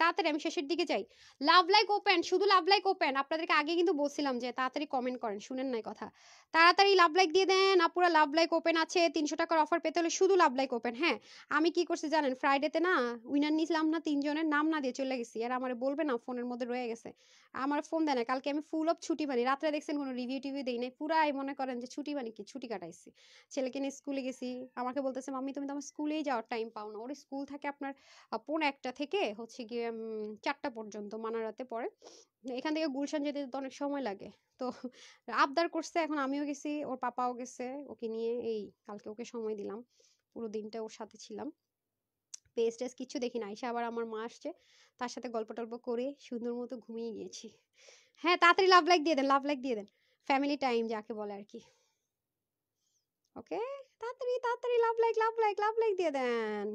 তাড়াতাড়ি, আমি শেষের দিকে যাই। লাভ লাইক ওপেন, শুধু লাভ লাইক ওপেন। আপনাদেরকে আগে কিন্তু বলছিলাম যে তাড়াতাড়ি কমেন্ট করেন, শুনেন নাই কথা। তাড়াতাড়ি লাভ লাইক দিয়ে দেন, আপুরা লাভ লাইক ওপেন আছে। 300 টাকার অফার পেতে হলে শুধু লাভ লাইক ওপেন। হ্যাঁ আমি কি করছি জানেন, ফ্রাইডেতে না উইনার নিয়েছিলাম না, 3 জনের নাম না দিয়ে চলে গেছি, আর আমার বলবে না ফোনের মধ্যে রয়ে গেছে, আমার ফোন দেয় না। কালকে আমি ফুল অফ ছুটি বানি, রাত্রে দেখছেন কোনো রিভিউ টিভিউ দেই নাই, পুরাই মনে করেন যে ছুটি বানি, কি ছুটি কাটাইছি। ছেলেকে নিয়ে স্কুলে গেছি, আমাকে বলতেছে মাম্মি তুমি তো আমার স্কুলেই যাওয়ার টাইম পাও না। ওর স্কুল থাকে আপনার পৌনে 1টা থেকে হচ্ছে গিয়ে 4টা পর্যন্ত, মানারাতে পড়ে। এখান থেকে গুলশান যেতে তো অনেক সময় লাগে। তো আবদার করছে, এখন আমিও গেছি, ওর পাপাও গেছে ওকে নিয়ে, এই কালকে ওকে সময় দিলাম, পুরো দিনটা ওর সাথে ছিলাম। পেজ টেজ কিছু দেখি না, এসে আবার আমার মা আসছে, তার সাথে গল্প টল্প করে সুন্দর মতো ঘুমিয়ে গিয়েছি। হ্যাঁ তাড়াতাড়ি লাভ লাইক দিয়ে দেন, লাভ লাইক দিয়ে দেন, ফ্যামিলি টাইম যাকে বলে আর কি। ওকে তাড়াতাড়ি তাড়াতাড়ি love like love like love like দিয়ে দেন।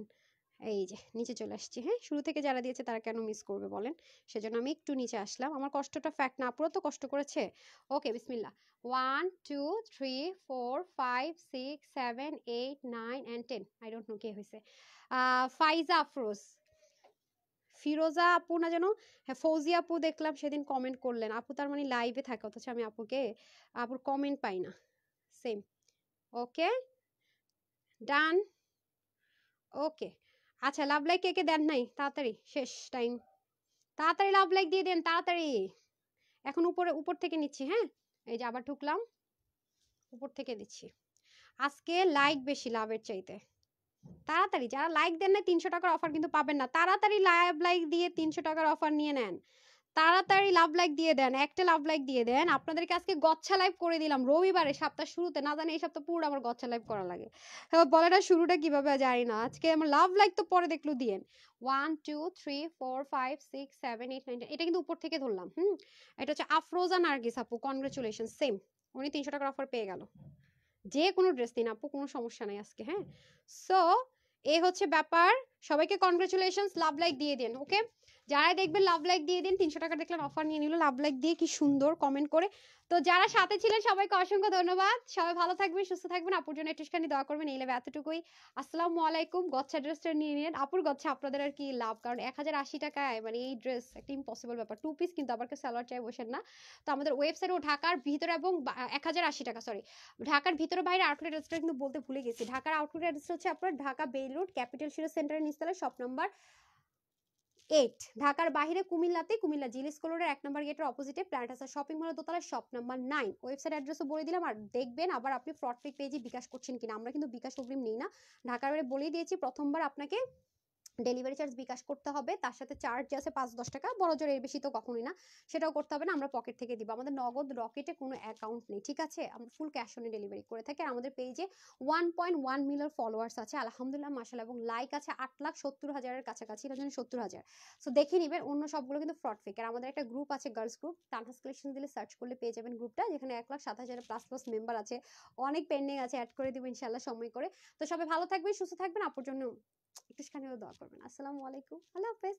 এই যে নিচে চলে আসছি, হ্যাঁ শুরু থেকে যারা দিয়েছে তারা কেন মিস করবে বলেন, সেজন্য আমি একটু নিচে আসলাম, আমার কষ্টটা ফ্যাক্ট না, পুরো তো কষ্ট করেছে। ওকে বিসমিল্লাহ, 1 2 3 4 5 6 7 8 9 and 10, আই ডোন্ট নো কে হয়েছে। ফাইজা আফরোজ, ফিরোজা আপু না যেন, হ্যাঁ ফৌজিয়া আপু দেখলাম সেদিন কমেন্ট করলেন, আপু তার মানে লাইভে থাকে, অথচ আমি আপুর কমেন্ট পাই না, সেম। ওকে ডান। ওকে আচ্ছা লাভ লাইক কে কে দেন নাই তাড়াতাড়ি শেষ টাইম তাড়াতাড়ি লাভ লাইক দিয়ে দেন তাড়াতাড়ি এখন উপরে উপর থেকে নিচ্ছি হ্যাঁ এই যে আবার ঢুকলাম উপর থেকে দিচ্ছি আজকে লাইক বেশি লাভের চাইতে তাড়াতাড়ি যারা লাইক দেন না 300 টাকার অফার কিন্তু পাবেন না তাড়াতাড়ি লাভ লাইক দিয়ে 300 টাকার অফার নিয়ে নেন তাড়াতাড়ি লাভ লাইক দিয়ে দেন একটা লাভ লাইক দিয়ে দেন আপনাদেরকে আজকে গচ্ছা লাইভ করে দিলাম রবিবারে সপ্তাহ শুরুতে না জানি এই সপ্তাহ পুরো আমার গচ্ছা লাইভ করা লাগে বলে না শুরুটা কিভাবে জানি না আজকে আমার লাভ লাইক তো পরে দেখলো দিয়েন 1 2 3 4 5 6 7 8 9 এটা কিন্তু উপর থেকে ধরলাম এটা হচ্ছে আফরোজা নার্গিস আপু কনগ্রাচুলেশন সেম উনি 300 টাকার অফার পেয়ে গেল যে কোনো ড্রেস দিন আপু কোনো সমস্যা নাই আজকে হ্যাঁ সো এই হচ্ছে ব্যাপার সবাইকে কনগ্রাচুলেশনস লাভ লাইক দিয়ে দিন ওকে যারা দেখবেন লাভ লাইক দিয়ে দিন 300 টাকা দেখলেন অফার নিয়ে নিল লাভ লাইক দিয়ে কি সুন্দর কমেন্ট করে তো যারা সাথে ছিলেন সবাইকে অসংখ্য ধন্যবাদ সবাই ভালো থাকবেন সুস্থ থাকবেন আপুর জন্য একটুখানি দোয়া করবেন এই লেবে এতটুকুই আসসালামু আলাইকুম গচ্ছা ড্রেসটা নিয়ে নিন আপুর গচ্ছা আপনাদের আর কি লাভ কারণ 1080 টাকায় মানে এই ড্রেস একটা ইম্পসিবল ব্যাপার 2 পিস কিন্তু আবার কেউ সালোয়ার চাই বসেন না তো আমাদের ওয়েবসাইটে ঢাকার ভিতরে এবং 1080 টাকা সরি ঢাকার ভিতরে বাইরে আউটলেট অ্যাড্রেসটা কিন্তু বলতে ভুলে গেছি ঢাকার আউটলেট অ্যাড্রেস হচ্ছে আপনার ঢাকা বেইল রোড ক্যাপিটাল শিরো সেন্টারের নিচতলায় শপ নাম্বার 8 ঢাকার বাইরে কুমিল্লাতে কুমিল্লা জিলি স্কুলের 1 নম্বর গেটের অপোজিটে প্ল্যানেট হাউস শপিং মলের দোতলায় শপ নাম্বার 9 ওয়েবসাইট অ্যাড্রেসও বলে দিলাম আর দেখবেন আবার আপনি ফ্রড পেজে বিকাশ করছেন কিনা আমরা কিন্তু বিকাশ অগ্রিম নেই না ঢাকার বাইরে বলেই দিয়েছি প্রথমবার আপনাকে ডেলিভারি চার্জ বিকাশ করতে হবে তার সাথে চার্জ আছে 5-10 টাকা বড় জোর এর বেশি তো কখনোই না সেটাও করতে হবে না আমরা পকেট থেকে দিব আমাদের নগদ রকেটে কোনো অ্যাকাউন্ট নেই ঠিক আছে আমরা ফুল ক্যাশ অনে ডেলিভারি করে থাকি আর আমাদের পেজে 1.1 মিলিয়ন ফলোয়ার্স আছে আলহামদুলিল্লাহ মাশাআল্লাহ এবং লাইক আছে 8,70,000-এর কাছাকাছি এটা জন্য 70,000 সো দেখে নেবেন অন্য সবগুলো কিন্তু ফ্রড ফেক আর আমাদের একটা গ্রুপ আছে গার্লস গ্রুপ তানহাস কালেকশন দিলে সার্চ করলে পেয়ে যাবেন গ্রুপটা যেখানে 1,07,000 প্লাস মেম্বার আছে অনেক পেন্ডিং আছে অ্যাড করে দিব ইনশাআল্লাহ সময় করে তো সবাই ভালো থাকবেন সুস্থ থাকবেন আপুর জন্য একটুখানি দোয়া করবেন আসসালামু আলাইকুম আল্লাহ হাফেজ